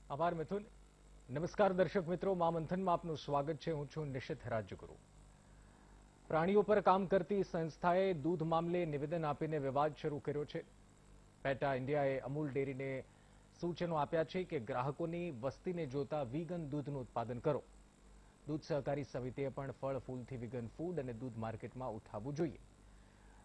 આભાર મિથુન. નમસ્કાર દર્શક મિત્રો, મા મંથનમાં આપનું સ્વાગત છે. હું છું નિશિત રાજ્યગુરુ. પ્રાણીઓ પર કામ કરતી સંસ્થાએ દૂધ મામલે નિવેદન આપીને વિવાદ શરૂ કર્યો છે. પેટા ઇન્ડિયાએ અમૂલ ડેરીને સૂચનો આપ્યા છે કે ગ્રાહકોની વસ્તીને જોતા વીગન દૂધનું ઉત્પાદન કરો. દૂધ સહકારી સમિતિએ પણ ફળ ફૂલથી વીગન ફૂડ અને દૂધ માર્કેટમાં ઉઠાવવું જોઈએ.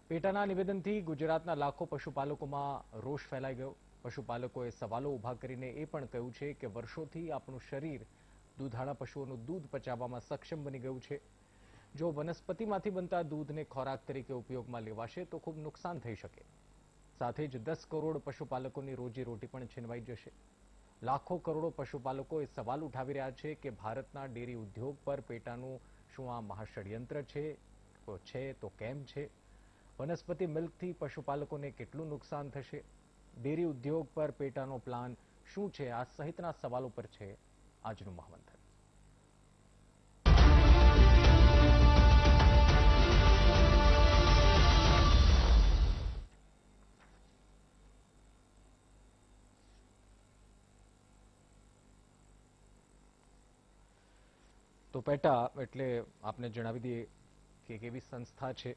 પેટાના નિવેદનથી ગુજરાતના લાખો પશુપાલકોમાં રોષ ફેલાઈ ગયો. પશુપાલકોએ સવાલો ઉભા કરીને એ પણ કહ્યું છે કે વર્ષોથી આપણું શરીર દૂધાળા પશુઓનું દૂધ પચાવવામાં સક્ષમ બની ગયું છે. જો વનસ્પતિમાંથી બનતા દૂધને ખોરાક તરીકે ઉપયોગમાં લેવાશે તો ખૂબ નુકસાન થઈ શકે. સાથે જ 10 કરોડ પશુપાલકોની રોજીરોટી પણ છીનવાઈ જશે. લાખો કરોડો પશુપાલકો એ સવાલ ઉઠાવી રહ્યા છે કે ભારતના ડેરી ઉદ્યોગ પર પેટાનું શું આ મહાષડયંત્ર છે તો કેમ છે? વનસ્પતિ મિલ્કથી પશુપાલકોને કેટલું નુકસાન થશે? ડેરી ઉદ્યોગ પર પેટાનો પ્લાન શું છે? આ સહિતના સવાલો પર છે આજનું મહામંથન. તો પેટા એટલે આપને જણાવી દઈએ કે એક એવી સંસ્થા છે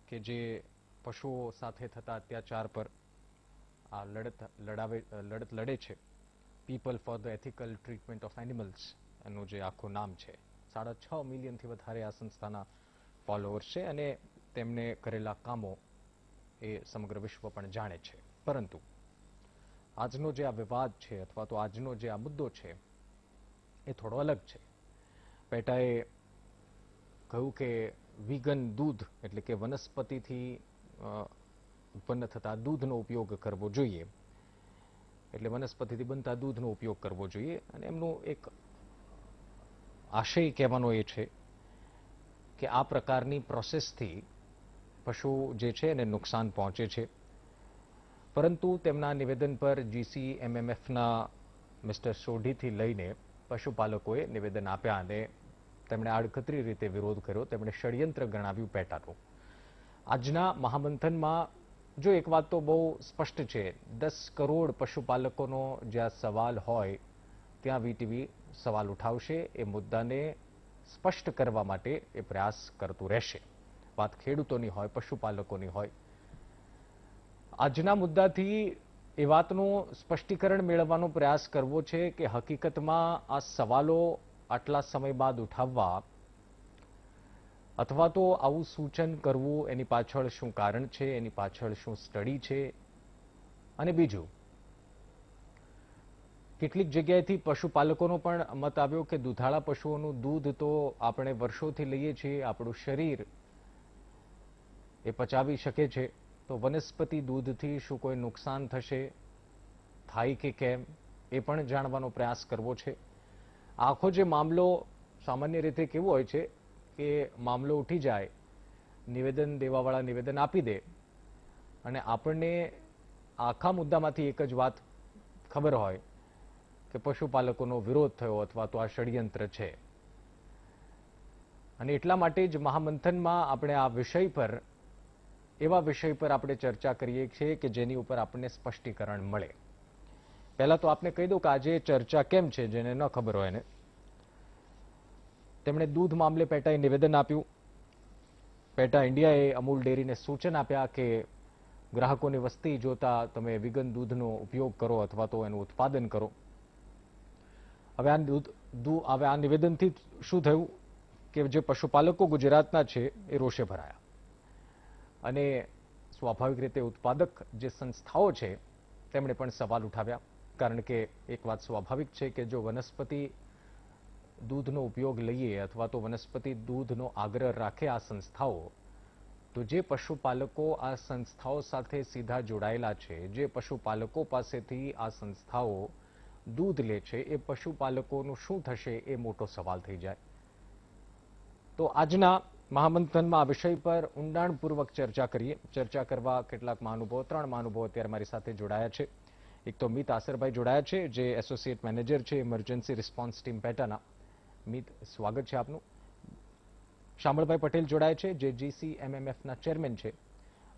કે જે પશુઓ સાથે થતા અત્યાચાર પર આ લડત લડે છે. People for the ethical treatment of animals એનું જે આખું નામ છે. 6.5 મિલિયનથી વધારે આ સંસ્થાના ફોલોઅર્સ છે અને તેમને કરેલા કામો એ સમગ્ર વિશ્વ પણ જાણે છે. પરંતુ આજનો જે આ વિવાદ છે અથવા તો આજનો જે આ મુદ્દો છે એ થોડો અલગ છે. પેટાએ કહ્યું કે વીગન દૂધ એટલે કે વનસ્પતિથી ઉત્પન્ન થતા દૂધનો ઉપયોગ કરવો જોઈએ. એટલે વનસ્પતિથી બનતા દૂધનો ઉપયોગ કરવો જોઈએ અને એમનો એક આશય કહેવાનો એ છે કે આ પ્રકારની પ્રોસેસથી પશુ જે છે એને નુકસાન પહોંચે છે. પરંતુ તેમના નિવેદન પર GCMMFના મિસ્ટર સોઢીથી લઈને પશુપાલકોએ નિવેદન આપ્યા અને તેમણે આડકતરી રીતે વિરોધ કર્યો. તેમણે ષડયંત્ર ગણાવ્યું પેટાનું. આજના મહામંથનમાં જો એક વાત તો બહુ સ્પષ્ટ છે, 10 કરોડ પશુપાલકોનો જ્યાં સવાલ હોય ત્યાં વીટીવી સવાલ ઉઠાવશે. એ મુદ્દાને સ્પષ્ટ કરવા માટે એ પ્રયાસ કરતું રહેશે. વાત ખેડૂતોની હોય, પશુપાલકોની હોય. આજના મુદ્દાથી એ વાતનું સ્પષ્ટીકરણ મેળવવાનો પ્રયાસ કરવો છે કે હકીકતમાં આ સવાલો આટલા સમય બાદ ઉઠાવવા અથવા તો આવું સૂચન કરવું એની પાછળ શું કારણ છે, એની પાછળ શું સ્ટડી છે. અને બીજું, કેટલીક જગ્યાએથી પશુપાલકોનો પણ મત આવ્યો કે દૂધાળા પશુઓનું દૂધ તો આપણે વર્ષોથી લઈએ છીએ, આપણું શરીર એ પચાવી શકે છે, તો વનસ્પતિ દૂધથી શું કોઈ નુકસાન થશે, થાય કે કેમ, એ પણ જાણવાનો પ્રયાસ કરવો છે. આખો જે મામલો સામાન્ય રીતે કેવો હોય છે કે મામલો ઉઠી જાય, નિવેદન દેવાવાળા નિવેદન આપી દે અને આપણને આખા મુદ્દામાંથી એક જ વાત ખબર હોય કે પશુપાલકોનો વિરોધ થયો અથવા તો આ ષડયંત્ર છે. અને એટલા માટે જ મહામંથનમાં આપણે આ વિષય પર એવા વિષય પર આપણે ચર્ચા કરીએ છીએ કે જેની ઉપર આપણને સ્પષ્ટીકરણ મળે. પહેલા તો આપને કહી દઉં કે આજે ચર્ચા કેમ છે, જેને ન ખબર હોય એને. તેમણે દૂધ મામલે પેટાએ નિવેદન આપ્યું. પેટા ઇન્ડિયાએ અમૂલ ડેરીને સૂચન આપ્યા કે ગ્રાહકોની વસ્તી જોતા તમે વિગન દૂધનો ઉપયોગ કરો અથવા તો એનું ઉત્પાદન કરો. હવે આ નિવેદનથી શું થયું કે જે પશુપાલકો ગુજરાતના છે એ રોષે ભરાયા અને સ્વાભાવિક રીતે ઉત્પાદક જે સંસ્થાઓ છે તેમણે પણ સવાલ ઉઠાવ્યા. કારણ કે એક વાત સ્વાભાવિક છે કે જો વનસ્પતિ દૂધનો ઉપયોગ લઈએ અથવા તો વનસ્પતિ દૂધનો આગ્રહ રાખે આ સંસ્થાઓ, તો જે પશુપાલકો આ સંસ્થાઓ સાથે સીધા જોડાયેલા છે, જે પશુપાલકો પાસેથી આ સંસ્થાઓ દૂધ લે છે, એ પશુપાલકોનું શું થશે એ મોટો સવાલ થઈ જાય. તો આજના મહામંથનમાં આ વિષય પર ઊંડાણપૂર્વક ચર્ચા કરીએ. ચર્ચા કરવા કેટલાક મહાનુભાવો, 3 મહાનુભાવો અત્યારે મારી સાથે જોડાયા છે. એક તો મિત આસરભાઈ જોડાયા છે, જે એસોસિએટ મેનેજર છે ઇમરજન્સી રિસ્પોન્સ ટીમ પેટાના. મિત, સ્વાગત છે આપનું. શામળભાઈ પટેલ જોડાયા છે, જે GCMMFના ચેરમેન છે,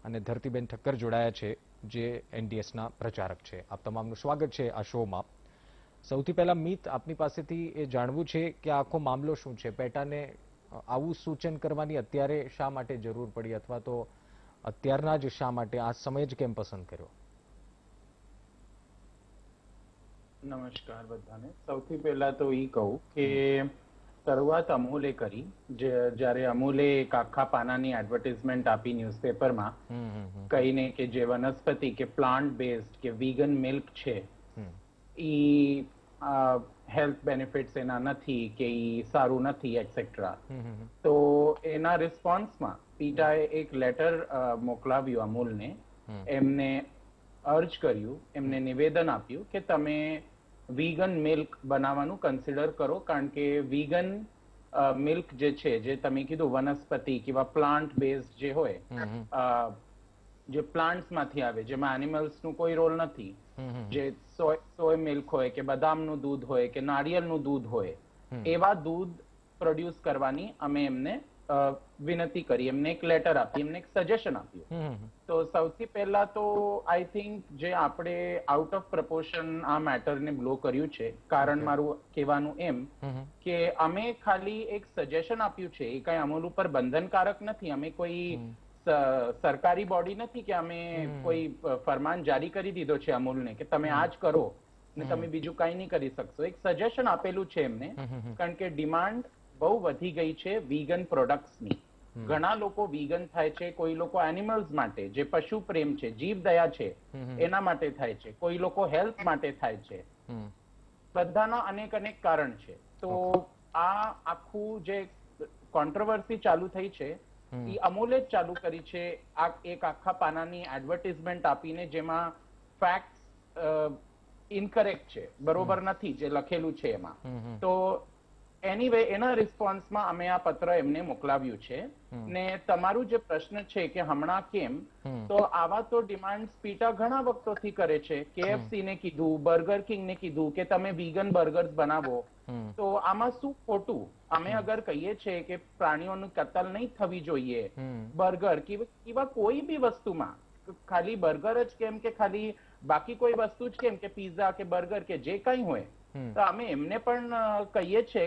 અને ધરતીબેન ઠક્કર જોડાયા છે, જે NDSના પ્રચારક છે. આપ તમામનું સ્વાગત છે આ શોમાં. સૌથી પહેલા મીત આપની પાસેથી એ જાણવું છે કે આખો મામલો શું છે, પેટાને આવું સૂચન કરવાની અત્યારે શા માટે જરૂર પડી, અથવા તો અત્યારના જ શા માટે આ સમય જ કેમ પસંદ કર્યો? નમસ્કાર બધાને. સૌથી પહેલા તો એ કહું કે શરૂઆત અમૂલે કરી. જ્યારે અમૂલે એક આખા પાનાની એડવર્ટાઇઝમેન્ટ આપી ન્યૂઝપેપરમાં, કહીને કે જે વનસ્પતિ કે પ્લાન્ટ બેઝડ કે વીગન મિલ્ક છે ઈ હેલ્થ બેનિફિટ્સ એના નથી કે ઈ સારું નથી એટસેટ્રા. તો એના રિસ્પોન્સમાં પીટાએ એક લેટર મોકલાવ્યું અમૂલને. એમને અર્જ કર્યું, એમને નિવેદન આપ્યું કે તમે વીગન મિલ્ક બનાવવાનું કન્સિડર કરો, કારણ કે વીગન મિલ્ક જે છે, જે તમે કીધું વનસ્પતિ કે પ્લાન્ટ બેઝડ જે હોય, જે પ્લાન્ટ્સ માંથી આવે, જેમાં એનિમલ્સનું કોઈ રોલ નથી, જે સોય મિલ્ક હોય કે બદામનું દૂધ હોય કે નારિયેળનું દૂધ હોય, એવા દૂધ પ્રોડ્યુસ કરવાની અમે એમને વિનંતી કરી, એમને એક લેટર આપી, એમને એક સજેશન આપ્યું. તો સૌથી પહેલા તો આઈ થિંક જે આપણે આઉટ ઓફ પ્રપોર્શન આ મેટરને બ્લો કર્યું છે. કારણ મારું કહેવાનું એમ કે અમે ખાલી એક સજેશન આપ્યું છે, એ કઈ અમૂલ ઉપર બંધનકારક નથી. અમે કોઈ સરકારી બોડી નથી કે અમે કોઈ ફરમાન જારી કરી દીધો છે અમૂલને કે તમે આ જ કરો ને તમે બીજું કઈ નહીં કરી શકશો. એક સજેશન આપેલું છે એમને, કારણ કે ડિમાન્ડ બહુ વધી ગઈ છે વીગન પ્રોડક્ટ્સની. ઘણા લોકો વીગન થાય છે, કોઈ લોકો એનિમલ્સ માટે, જે પશુ પ્રેમ છે, જીવ દયા છે, એના માટે થાય છે, કોઈ લોકો હેલ્થ માટે થાય છે. બધાના અનેક અનેક કારણ છે. તો આ આખું જે કોન્ટ્રોવર્સી ચાલુ થઈ છે એ અમૂલે જ ચાલુ કરી છે, એક આખા પાનાની એડવર્ટાઇઝમેન્ટ આપીને, જેમાં ફેક્ટ્સ ઇનકરેક્ટ છે, બરોબર નથી જે લખેલું છે એમાં. તો એનીવે એના રિસ્પોન્સમાં અમે આ પત્ર એમને મોકલાવ્યું છે. ને તમારું જે પ્રશ્ન છે કે હમણાં કેમ, તો આવા તો ડિમાન્ડ પીટા ઘણા વખતોથી કરે છે. KFC ને કીધું, બર્ગર કિંગ ને કીધું કે તમે વીગન બર્ગર્સ બનાવો. તો આમાં શું ખોટું? અમે અગર કહીએ છીએ કે પ્રાણીઓનું કતલ નહીં થવી જોઈએ, બર્ગર કે કોઈ બી વસ્તુમાં, ખાલી બર્ગર જ કેમ કે ખાલી બાકી કોઈ વસ્તુ જ કેમ કે પીઝા કે બર્ગર કે જે કંઈ હોય, તો અમે એમને પણ કહીએ છીએ,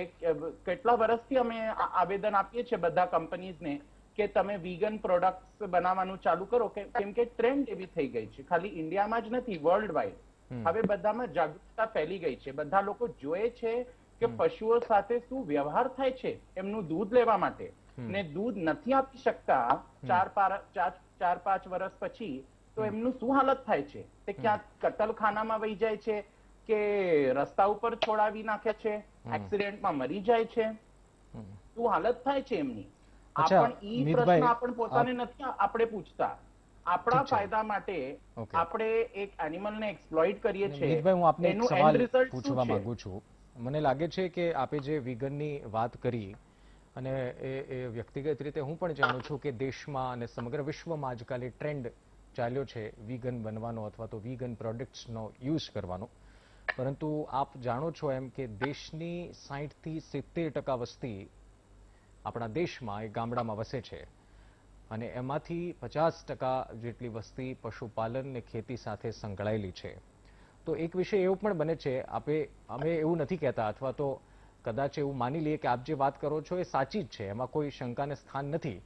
કેટલા વર્ષથી અમે આવેદન આપીએ છીએ બધા કંપનીઝને કે તમે વીગન પ્રોડક્ટ્સ બનાવવાનું ચાલુ કરો, કેમ કે ટ્રેન્ડ એવી થઈ ગઈ છે. ખાલી ઇન્ડિયામાં જ નથી, વર્લ્ડ વાઇડ હવે બધામાં જાગૃતતા ફેલી ગઈ છે. બધા લોકો જોએ છે કે પશુઓ સાથે શું વ્યવહાર થાય છે એમનું દૂધ લેવા માટે, ને દૂધ નથી આપી શકતા 4-5 વર્ષ પછી, તો એમનું શું હાલત થાય છે? તે ક્યાં કતલખાનામાં વહી જાય છે કે રસ્તા ઉપર છોડાવી નાખે છે, એક્સિડન્ટમાં મરી જાય છે, શું હાલત થાય છે એમની? ઈ પ્રશ્ન આપણે પોતાને નથી આપણે પૂછતા. આપણા ફાયદા માટે આપણે એક એનિમલને એક્સપ્લોઇટ કરીએ છીએ. હું આપને એક સવાલ પૂછવા માંગુ છું. મને લાગે છે કે આપે જે વિગનની વાત કરી, અને એ વ્યક્તિગત રીતે હું પણ જાણું છું કે દેશમાં અને સમગ્ર વિશ્વમાં આજકાલ ટ્રેન્ડ ચાલ્યો છે વિગન બનવાનો અથવા તો વિગન પ્રોડક્ટ્સનો યુઝ કરવાનો. પરંતુ આપ જાણો છો એમ કે દેશની 60 થી 70% વસ્તી આપણા દેશમાં એક ગામડામાં વસે છે, અને એમાંથી 50% જેટલી વસ્તી પશુપાલન ને ખેતી સાથે સંકળાયેલી છે. તો એક વિષય એવું પણ બને છે, અમે એવું નથી કહેતા, અથવા તો કદાચ એવું માની લઈએ કે આપ જે વાત કરો છો એ સાચી જ છે, એમાં કોઈ શંકાને સ્થાન નથી.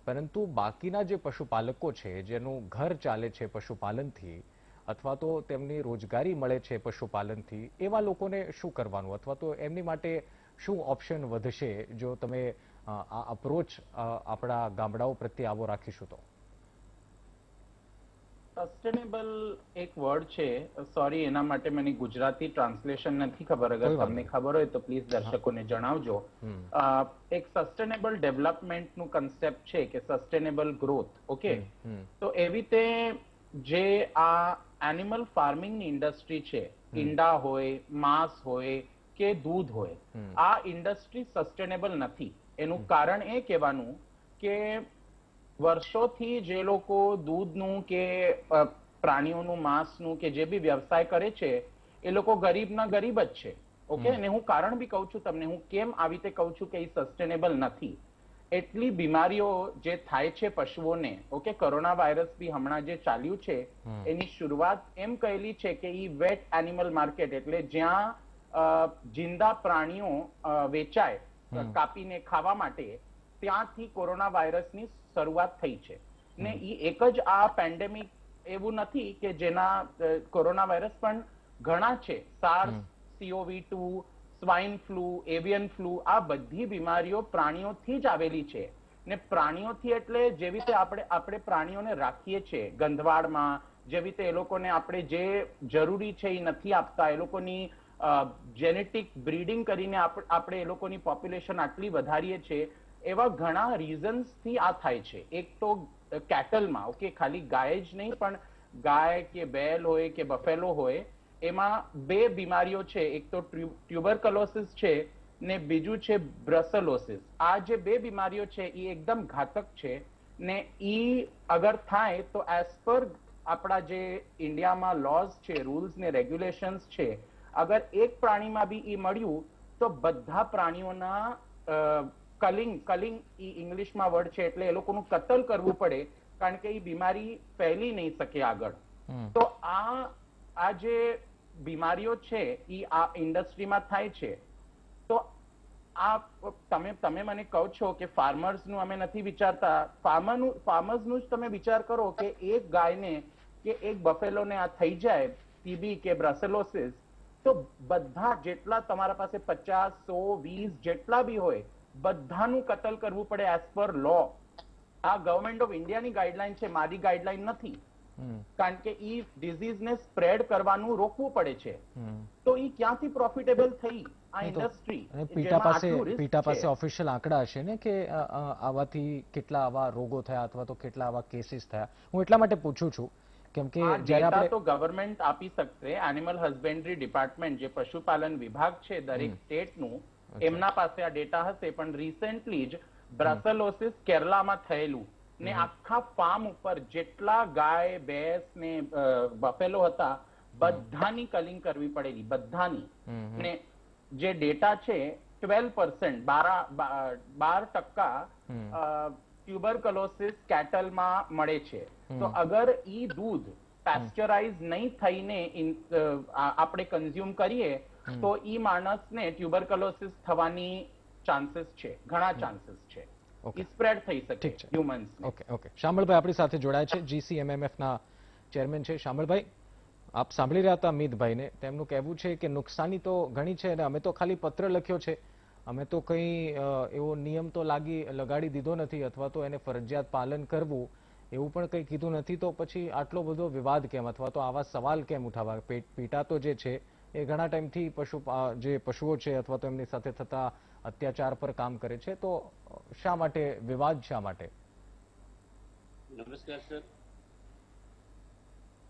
પરંતુ બાકીના જે પશુપાલકો છે, જેનું ઘર ચાલે છે પશુપાલનથી, અથવા તો તેમની રોજગારી મળે છે પશુપાલનથી, એવા લોકોને શું કરવાનું, અથવા તો એમની માટે શું ઓપ્શન વધશે જો તમે આ અપ્રોચ આપણા ગામડાઓ પ્રત્યે આવો રાખીશું તો? સસ્ટેનેબલ એક વર્ડ છે, સોરી એના માટે મને ગુજરાતી ટ્રાન્સલેશન નથી ખબર. અગર તમને ખબર હોય તો પ્લીઝ દર્શકોને જણાવજો. એક સસ્ટેનેબલ ડેવલપમેન્ટનું કન્સેપ્ટ છે કે સસ્ટેનેબલ ગ્રોથ. ઓકે, તો એવી રીતે જે આ એનિમલ ફાર્મિંગની ઇન્ડસ્ટ્રી છે, ઈંડા હોય, માંસ હોય કે દૂધ હોય, આ ઇન્ડસ્ટ્રી સસ્ટેનેબલ નથી. એનું કારણ એ કહેવાનું કે વર્ષોથી જે લોકો દૂધનું કે પ્રાણીઓનું માંસનું કે જે બી વ્યવસાય કરે છે, એ લોકો ગરીબના ગરીબ જ છે. ઓકે, અને હું કારણ બી કહું છું તમને, હું કેમ આવી રીતે કહું છું કે એ સસ્ટેનેબલ નથી. એટલી બીમારીઓ જે થાય છે પશુઓને. ઓકે, કોરોના વાયરસ બી હમણાં જે ચાલ્યું છે, એની શરૂઆત એમ કહેલી છે કે ઈ વેટ એનિમલ માર્કેટ, એટલે જ્યાં જિંદા પ્રાણીઓ વેચાય કાપીને ખાવા માટે, ત્યાંથી કોરોના વાયરસની શરૂઆત થઈ છે. ને એ એક જ આ પેન્ડેમિક એવું નથી કે જેના કોરોના વાયરસ પણ ઘણા છે. SARS, CoV2, swine flu, avian flu, આ બધી બીમારીઓ પ્રાણીઓથી જ આવેલી છે. ને પ્રાણીઓથી એટલે જેવી રીતે આપણે પ્રાણીઓને રાખીએ છીએ ગંધવાડમાં, જેવી રીતે એ લોકોને આપણે જે જરૂરી છે એ નથી આપતા, એ લોકોની જેનેટિક બ્રીડિંગ કરીને આપણે એ લોકોની પોપ્યુલેશન આટલી વધારીએ છીએ, એવા ઘણા રીઝન્સથી આ થાય છે. એક તો કેટલમાં, ઓકે, ખાલી ગાય જ નહીં, પણ ગાય કે બેલ હોય કે બફેલો હોય, એમાં બે બીમારીઓ છે. એક તો ટ્યુબરકલોસિસ છે ને બીજું છે બ્રસેલોસિસ. આ જે બે બીમારીઓ છે એ એકદમ ઘાતક છે. ને ઈ અગર થાય તો એઝ પર આપણા જે ઇન્ડિયામાં લોઝ છે, રૂલ્સ ને રેગ્યુલેશન્સ છે, અગર એક પ્રાણીમાં બી ઈ મળ્યું તો બધા પ્રાણીઓના કલિંગ ઈ ઇંગ્લિશમાં વર્ડ છે, એટલે એ લોકોનું કતલ કરવું પડે, કારણ કે ઈ બીમારી ફેલી નહીં શકે આગળ. તો આ જે બીમારીઓ છે ઈ આ ઇન્ડસ્ટ્રીમાં થાય છે. તો આ તમે મને કહો છો કે ફાર્મર્સનું અમે નથી વિચારતા. ફાર્મર્સનું જ તમે વિચાર કરો કે એક ગાયને કે એક બફેલોને આ થઈ જાય TB કે બ્રસેલોસિસ, તો બધા જેટલા તમારા પાસે 50, 100, 20 જેટલા બી હોય, બધાનું કતલ કરવું પડે એઝ પર લો. આ ગવર્મેન્ટ ઓફ ઇન્ડિયાની ગાઈડલાઈન છે, મારી ગાઈડલાઈન નથી. કારણ કે ઈ ડિઝીઝને સ્પ્રેડ કરવાનું રોકવું પડે છે. તો ઈ ક્યાંથી પ્રોફિટેબલ થઈ આ ઇન્ડસ્ટ્રી? પીટા પાસે ઓફિશિયલ આંકડા હશે ને કે આવાથી કેટલા આવા રોગો થયા અથવા તો કેટલા આવા કેસીસ થયા? હું એટલા માટે પૂછું છું કેમ કે જ્યારે આપણે તો ગવર્મેન્ટ આપી શકશે. એનિમલ હસબેન્ડરી ડિપાર્ટમેન્ટ, જે પશુપાલન વિભાગ છે દરેક સ્ટેટનું, એમના પાસે આ ડેટા હશે. પણ રિસેન્ટલી જ બ્રસેલોસિસ કેરલામાં થયેલું ને આખા ફાર્મ ઉપર જેટલા ગાય, ભેંસ ને બફેલો હતા, બધાની કલિંગ કરવી પડેલી, બધાની. ને જે ડેટા છે 12%, 12% ટ્યુબરકલોસિસ કેટલમાં મળે છે. તો અગર ઈ દૂધ પેસ્ચરાઇઝ નહીં થઈને આપણે કન્ઝ્યુમ કરીએ તો ઈ માણસને ટ્યુબરકલોસિસ થવાની ચાન્સીસ છે, ઘણા ચાન્સીસ છે. સ્પ્રેડ થઈ શકે હ્યુમન્સ. ઓકે. શામળભાઈ આપણી સાથે જોડાય છે, GCMMF ના ચેરમેન છે. શામળભાઈ, આપ સાંભળી રહ્યા હતા અમિતભાઈને. તેમનું કહેવું છે કે નુકસાની તો ઘણી છે અને અમે તો ખાલી પત્ર લખ્યો છે, અમે તો કંઈ એવો નિયમ તો લગાડી દીધો નથી અથવા તો એને ફરજિયાત પાલન કરવું એવું પણ કંઈ કીધું નથી. તો પછી આટલો બધો વિવાદ કેમ અથવા તો આવા સવાલ કેમ ઉઠાવવા? પીટા તો જે છે એ ઘણા ટાઈમથી જે પશુઓ છે અથવા તો એમની સાથે થતા અત્યાચાર પર કામ કરે છે. તો શા માટે વિવાદ? શા માટે? નમસ્કાર સર,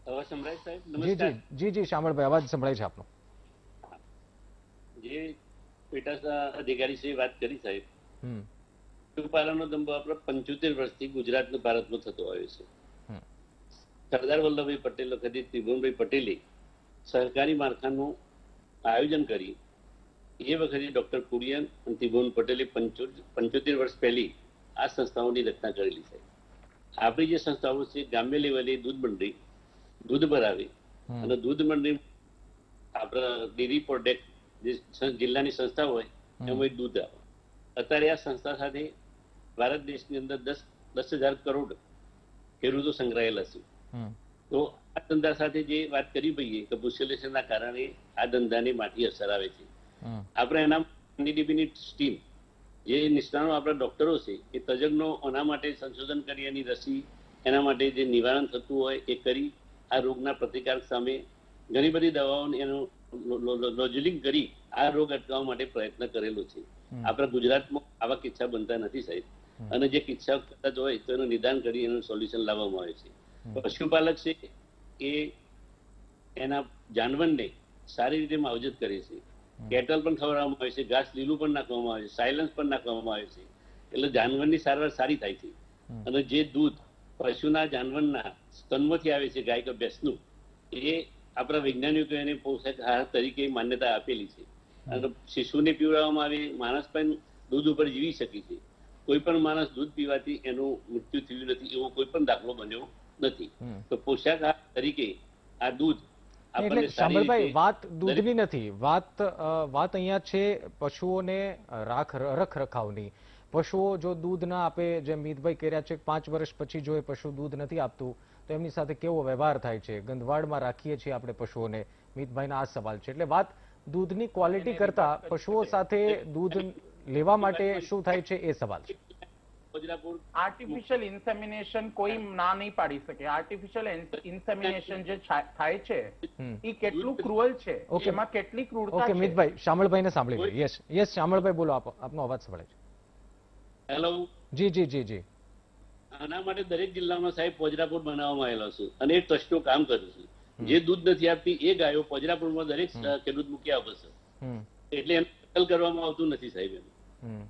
અવાજ સંભળાય સાહેબ? નમસ્કાર. જી શામળભાઈ, અવાજ સંભળાય છે આપનો. જે પેટા અધિકારી શ્રી વાત કરી સાહેબ, પશુપાલનનો ધંધો આપણે 75 વર્ષથી ગુજરાતનો ભારતમાં થતો આવ્યો છે. સરદાર વલ્લભભાઈ પટેલ વખતે ત્રિભુવનભાઈ પટેલે સહકારી માળખાનું આયોજન કરી. એ વખતે ડોક્ટર કુરિયન અને ત્રિભુવન પટેલે 75 વર્ષ પહેલી આ સંસ્થાઓની રચના કરેલી છે. આપણી જે સંસ્થાઓ છે, ગ્રામ્ય લેવલે દૂધ મંડળી દૂધ ભરાવે અને દૂધ મંડળી આપણા ડેરી પ્રોડક્ટ જે જિલ્લાની સંસ્થા હોય એમાં દૂધ આવે. અત્યારે આ સંસ્થા સાથે ભારત દેશની અંદર 10,000 કરોડ ખેડૂતો સંકળાયેલા છે. તો આ ધંધા સાથે જે વાત કરી ભાઈએ કે બ્રુસેલોસિસના કારણે આ ધંધાને માઠી અસર આવે છે. આપણે એના NDDBની ટીમ, જે નિષ્ણાતો આપણા ડોક્ટરો છે, એ તજજ્ઞો એના માટે સંશોધન કરી એની રસી, એના માટે જે નિવારણ થતું હોય એ કરી આ રોગના પ્રતિકાર સામે ઘણી બધી દવાઓને એનું લોજલિંગ કરી આ રોગ અટકાવવા માટે પ્રયત્ન કરેલો છે. આપણા ગુજરાતમાં આવા કિસ્સા બનતા નથી સાહેબ, અને જે કિસ્સા કદાચ હોય તો એનું નિદાન કરી એનું સોલ્યુશન લાવવામાં આવે છે. પશુપાલક છે એ એના જાનવરને સારી રીતે માવજત કરે છે. કેટલ પણ ખવડાવવામાં આવે છે, ઘાસ લીલું પણ નાખવામાં આવે છે, સાયલન્સ પણ નાખવામાં આવે છે. એટલે જાનવરની સારવાર સારી થાય છે. અને જે દૂધ પશુના જાનવરના સ્તનમાંથી આવે છે, ગાય કે ભેંસનું, એ આપણા વૈજ્ઞાનિકો એને પોષક આહાર તરીકે માન્યતા આપેલી છે. અને શિશુને પીવડાવવામાં આવે, માણસ પણ દૂધ ઉપર જીવી શકે છે. કોઈ પણ માણસ દૂધ પીવાથી એનું મૃત્યુ થયું નથી એવો કોઈ પણ દાખલો બન્યો નથી. તો પોષક આહાર તરીકે આ દૂધ એટલે આપણને સારી શામળભાઈ રીતે વાત દૂધની નથી, વાત અહીંયા છે પશુઓને રખરખાવની. પશુઓ જો દૂધ ના આપે, જેમ મિતભાઈ કહી રહ્યા છે, 5 વર્ષ પછી જો એ પશુ દૂધ નથી આપતું તો એમની સાથે કેવો વ્યવહાર થાય છે, ગંધવાડમાં રાખીએ છીએ આપણે પશુઓને. મિતભાઈના આ સવાલ છે. એટલે વાત દૂધની ક્વોલિટી કરતા પશુઓ સાથે દૂધ લેવા માટે શું થાય છે એ સવાલ છે. વજરાપુર આર્ટિફિશિયલ ઇન્સેમિનેશન કોઈ ના નહીં પાડી શકે. આર્ટિફિશિયલ ઇન્સેમિનેશન જે થાય છે એ કેટલું ક્રુઅલ છે, Okay. એમાં કેટલી ક્રૂરતા ઓકે છે. મિતભાઈ, શામળભાઈને સાંભળી લઈએ. યસ શામળભાઈ બોલો, આપનો અવાજ સંભળાય છે. હેલો, જી જી જી જી. આના માટે દરેક જિલ્લામાં સાહેબ પોજરાપુર બનાવવામાં આવેલો છે અને એ ટ્રસ્ટો કામ કરે છે. જે દૂધ નથી આપતી એ ગાયો પોજરાપુરમાં દરેક ખેડૂત મૂકી આપે છે. હમ એટલે એને દખલ કરવામાં આવતું નથી સાહેબ એનું. હમ.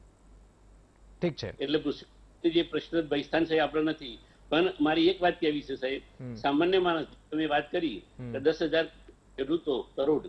ઠીક છે. એટલે જે પ્રશ્ન ભયસ્થાન સાહેબ આપણે નથી. પણ મારી એક વાત કહેવી છે સાહેબ, સામાન્ય માણસ તમે વાત કરી કે 10,000 ખેડૂતો કરોડ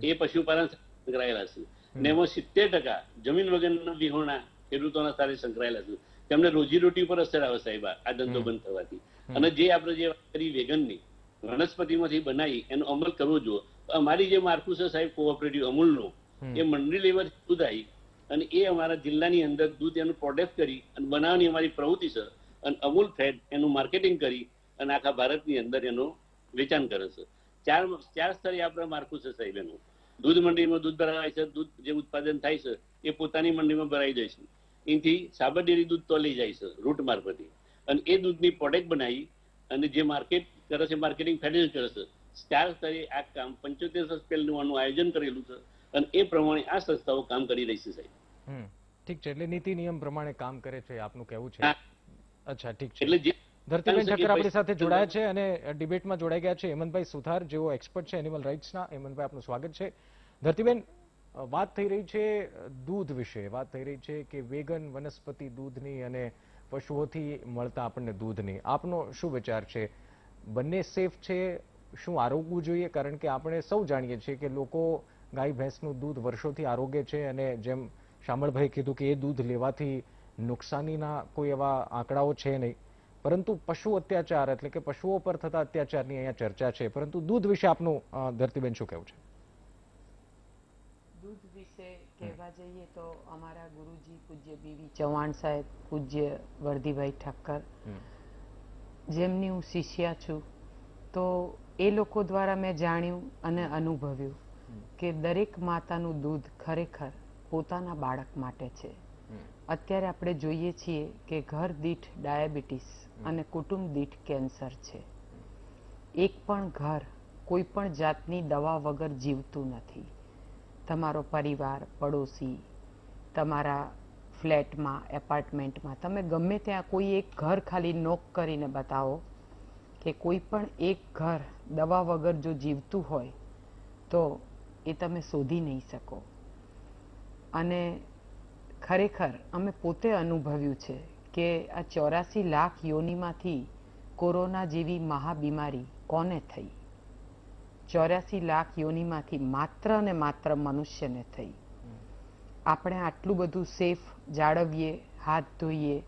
એ પશુપાલન સાથે સંકળાયેલા છે ને એમાં 70% જમીન વગરના વિહોણા ખેડૂતોના સાથે સંકળાયેલા છે. તેમને રોજીરોટી પર અસર આવે સાહેબ આ ધંધો બંધ થવાથી. અને જે આપણે જે વાત કરી વેગનની વનસ્પતિમાંથી બનાવી એનો અમલ કરવો જોઈએ. અમારી જે માળખું છે સાહેબ કોઓપરેટિવ અમૂલનું, એ મંડળી લેવલ દૂધ આવી અને એ અમારા જિલ્લાની અંદર દૂધ એનું પ્રોડક્ટ કરી અને બનાવવાની અમારી પ્રવૃત્તિ છે. અને અમૂલ ફેટ એનું માર્કેટિંગ કરી અને આખા ભારતની અંદર એનું વેચાણ કરે છે. ચાર સ્તરે આપણે માળખું છે સાહેબ એનું. દૂધ મંડીમાં દૂધ ભરાય છે, દૂધ જે ઉત્પાદન થાય છે એ પોતાની મંડીમાં ભરાઈ જાય છે. એથી સાબર ડેરી દૂધ તો લઈ જાય છે રૂટ મારફતે અને એ દૂધની પ્રોડક્ટ બનાવી અને જે માર્કેટ કરે છે, માર્કેટિંગ ફેડરેશન કરે છે. 4 સ્તરે આ કામ 75 વર્ષ પહેલાનું આનું આયોજન કરેલું છે અને એ પ્રમાણે આ સંસ્થાઓ કામ કરી રહી છે સાહેબ. ઠીક છે. એટલે નીતિ નિયમ પ્રમાણે કામ કરે છે આપનું કહેવું છે. અચ્છા ઠીક છે. એટલે જે ધરતીબેન ઠક્કર આપણી સાથે જોડાયા છે અને ડિબેટમાં જોડાઈ ગયા છે હેમંતભાઈ સુથાર, જેઓ એક્સપર્ટ છે એનિમલ રાઇટ્સના. હેમંતભાઈ, આપનું સ્વાગત છે. ધરતીબેન, વાત થઈ રહી છે દૂધ વિશે, વાત થઈ રહી છે કે વેગન વનસ્પતિ દૂધની અને પશુઓથી મળતા આપણને દૂધની. આપનો શું વિચાર છે? બંને સેફ છે? શું આરોગવું જોઈએ? કારણ કે આપણે સૌ જાણીએ છીએ કે લોકો ગાય ભેંસનું દૂધ વર્ષોથી આરોગે છે અને જેમ શામળભાઈ કીધું કે એ દૂધ લેવાથી નુકસાનીના કોઈ એવા આંકડાઓ છે નહીં, પરંતુ પશુ અત્યાચાર એટલે કે પશુઓ પર થતા અત્યાચારની અહીંયા ચર્ચા છે. પરંતુ દૂધ વિશે આપનું ધરતીબેન શું કહેવું છે? દૂધ વિશે કહેવા જઈએ તો અમારા ગુરુજી પૂજ્ય બીવી ચૌહાણ સાહેબ, પૂજ્ય વર્ધીભાઈ ઠક્કર, જેમની હું શિષ્યા છું, તો એ લોકો દ્વારા મેં જાણ્યું અને અનુભવ્યું કે દરેક માતાનું દૂધ ખરેખર પોતાના બાળક માટે છે. અત્યારે આપણે જોઈએ છીએ કે ઘર દીઠ ડાયાબિટીસ અને કુટુંબ દીઠ કેન્સર છે. એક પણ ઘર કોઈ પણ જાતની દવા વગર જીવતું નથી. તમારો પરિવાર, પડોશી, તમારા ફ્લેટમાં, એપાર્ટમેન્ટમાં, તમે ગમે ત્યાં કોઈ એક ઘર ખાલી નોક કરીને બતાવો કે કોઈ પણ એક ઘર દવા વગર જો જીવતું હોય તો એ તમે શોધી નહીં શકો. અને ખરેખર અમે પોતે અનુભવ્યું છે કે આ 84 લાખ યોનિમાંથી કોરોના જેવી મહાબીમારી કોને થઈ? 84 લાખ યોનિમાંથી માત્ર ને માત્ર મનુષ્યને થઈ. આપણે આટલું બધું સેફ જાળવીએ, હાથ ધોઈએ,